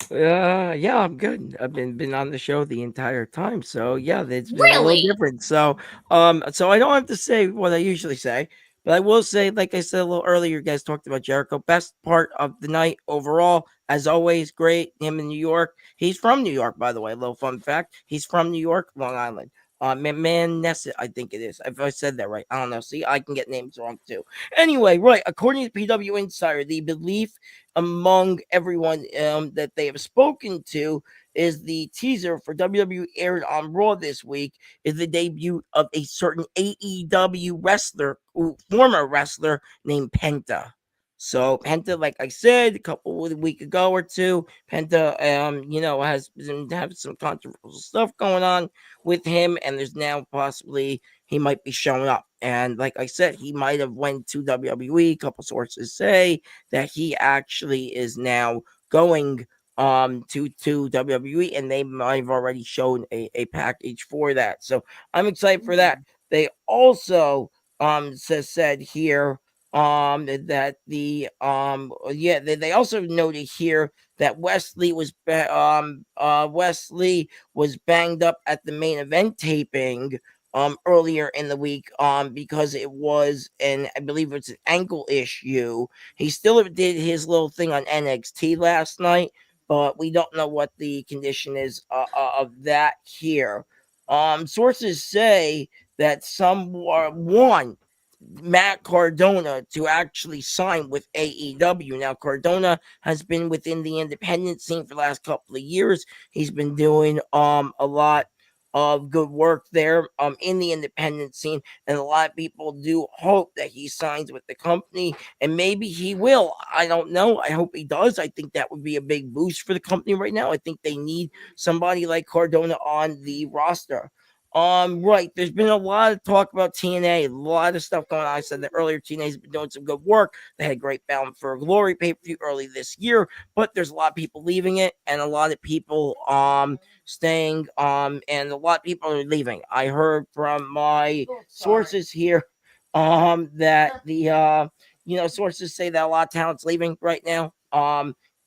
Yeah, I'm good. I've been on the show the entire time, so yeah, it's been a little Really? different. So I don't have to say what I usually say, but I will say, like I said a little earlier, you guys talked about Jericho. Best part of the night overall, as always, great. Him in New York. He's from New York, by the way. A little fun fact: he's from New York, Long Island. Nesset, I think it is. If I said that right, I don't know. See, I can get names wrong too. Anyway, right. According to PW Insider, the belief among everyone that they have spoken to is the teaser for WWE aired on Raw this week is the debut of a certain AEW wrestler, former wrestler named Penta. So Penta, like I said, a week ago or two, Penta, has been have some controversial stuff going on with him, and there's now possibly he might be showing up. And like I said, he might have went to WWE. A couple sources say that he actually is now going to WWE, and they might have already shown a package for that. So I'm excited for that. They also said here that they also noted here that Wesley was banged up at the main event taping earlier in the week because it was I believe it's an ankle issue. He still did his little thing on NXT last night, but we don't know what the condition is of that here. Sources say that one Matt Cardona to actually sign with AEW. Now, Cardona has been within the independent scene for the last couple of years. He's been doing a lot of good work there in the independent scene, and a lot of people do hope that he signs with the company, and maybe he will. I don't know. I hope he does. I think that would be a big boost for the company right now. I think they need somebody like Cardona on the roster. Right. There's been a lot of talk about TNA, a lot of stuff going on. I said that earlier. TNA's been doing some good work. They had a great Bound for Glory pay-per-view early this year, but there's a lot of people leaving it, and a lot of people staying, and a lot of people are leaving. I heard from my sources here, that the sources say that a lot of talent's leaving right now.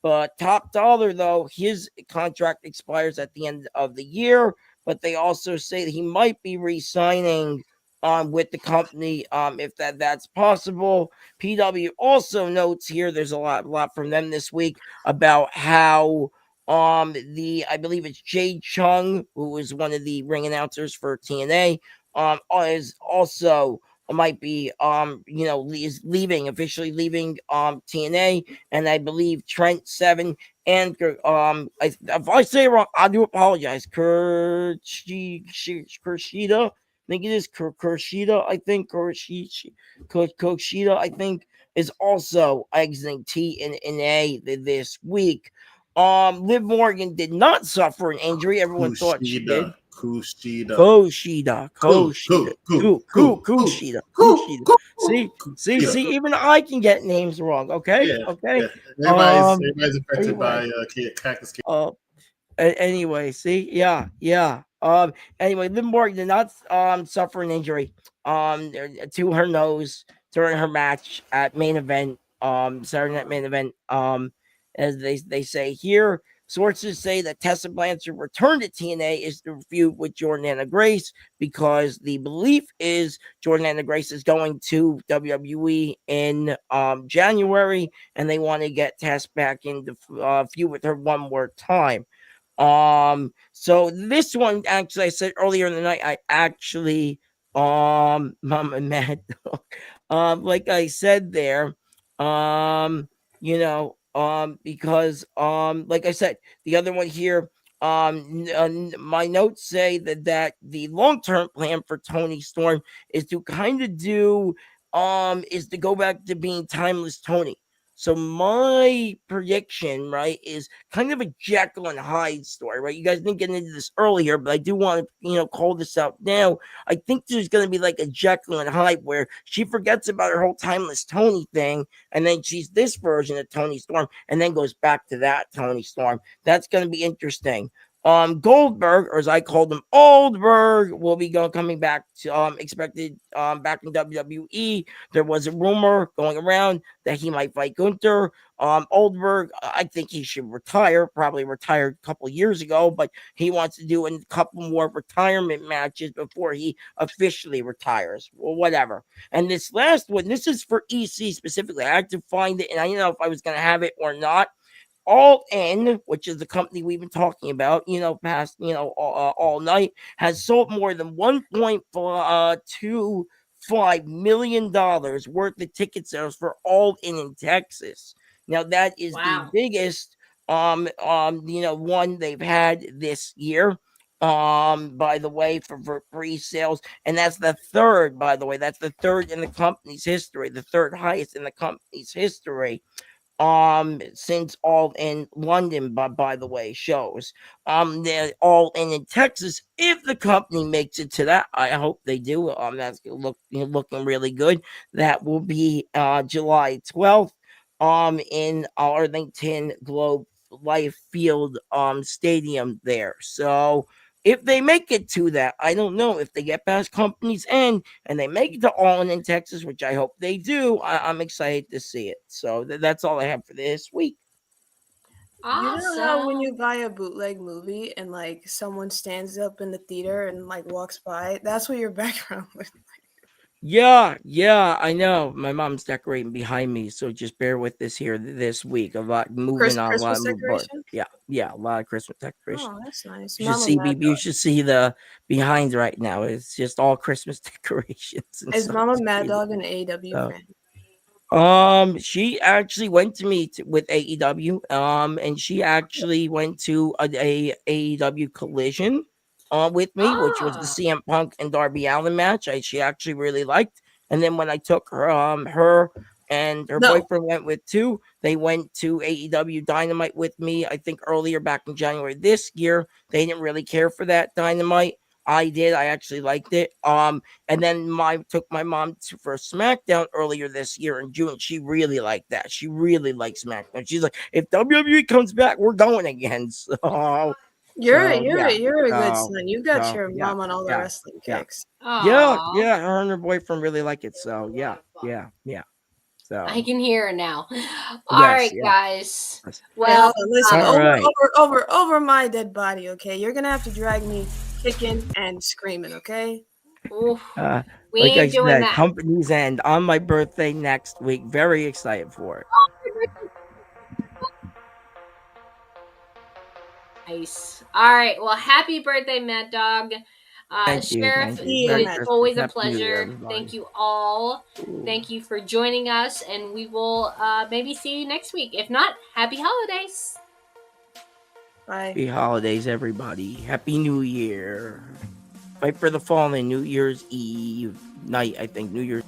But Top Dollar, though, his contract expires at the end of the year, but they also say that he might be re-signing with the company if that's possible. PW also notes here there's a lot from them this week about how I believe it's Jade Chung, who is one of the ring announcers for TNA, is also might be is officially leaving TNA, and I believe Trent Seven and if I say it wrong, I do apologize. Kershida, I think it is Kershida. I think Kershida, I think, is also exiting TNA this week. Liv Morgan did not suffer an injury. Everyone thought she did. Kushida. See, even I can get names wrong. Okay. Yeah. Everybody's affected by Cactus Caitie. Anyway, see, yeah. Anyway, Liv Morgan did not suffer an injury to her nose during her match at main event, Saturday Night Main Event. As they say here, sources say that Tessa Blanchard returned to TNA is to feud with Jordana Grace, because the belief is Jordana Grace is going to WWE in January, and they want to get Tess back into feud with her one more time. So this one, actually, I said earlier in the night, I actually Mama Mad Dog, like I said there, because like I said, the other one here, my notes say that the long-term plan for Tony Storm is to kind of do is to go back to being Timeless Tony. So my prediction, right, is kind of a Jekyll and Hyde story, right? You guys didn't get into this earlier, but I do want to, call this out now. I think there's going to be like a Jekyll and Hyde where she forgets about her whole Timeless Tony thing, and then she's this version of Tony Storm, and then goes back to that Tony Storm. That's going to be interesting. Goldberg, or as I called him, Oldberg, will be coming back to expected back in WWE. There was a rumor going around that he might fight Gunther. Oldberg, I think he should retire. Probably retired a couple years ago, but he wants to do a couple more retirement matches before he officially retires. Well, whatever. And this last one, this is for EC specifically. I had to find it, and I didn't know if I was going to have it or not. All In, which is the company we've been talking about, past, all night, has sold more than $1.25 million worth of ticket sales for All In Texas. Now that is the biggest, one they've had this year. By the way, for pre-sales, and that's the third, by the way, that's the third in the company's history, the third highest in the company's history. Since All In London, by the way, shows. They're All In Texas. If the company makes it to that, I hope they do. That's looking really good. That will be July 12th. In Arlington Globe Life Field stadium there. So if they make it to that, I don't know if they get past Company's End and they make it to All In Texas, which I hope they do. I'm excited to see it. So that's all I have for this week. You know how when you buy a bootleg movie and like someone stands up in the theater and like walks by, that's what your background looks like. Yeah, I know. My mom's decorating behind me, so just bear with this here this week. A lot moving on, a lot Christmas of decoration? Yeah, a lot of Christmas decorations. Oh, that's nice. You should see the behind right now. It's just all Christmas decorations. Is Mama Maddog an AEW fan? She actually went to meet with AEW. And she actually went to a AEW Collision with me, which was the CM Punk and Darby Allin match. She actually really liked. And then when I took her, her and her boyfriend went with too. They went to AEW Dynamite with me, I think earlier back in January this year. They didn't really care for that Dynamite. I did. I actually liked it. And then took my mom for SmackDown earlier this year in June. She really liked that. She really likes SmackDown. She's like, if WWE comes back, we're going again. So You're a good son. You got your yeah, mom on all the wrestling kicks. Yeah, her and her boyfriend really like it. So yeah. So I can hear it now. All right, guys. Well, listen, right. over my dead body, okay? You're gonna have to drag me kicking and screaming, okay? We like ain't I doing said, that. Company's End on my birthday next week. Very excited for it. Nice. All right. Well, happy birthday, Mad Dog. Thank you, Sheriff, thank you. it is always a Happy New Year, pleasure. everybody. Thank you all. Thank you for joining us, and we will maybe see you next week. If not, happy holidays. Bye. Happy holidays, everybody. Happy New Year. Fight for the Fallen, New Year's Eve night, I think. New Year's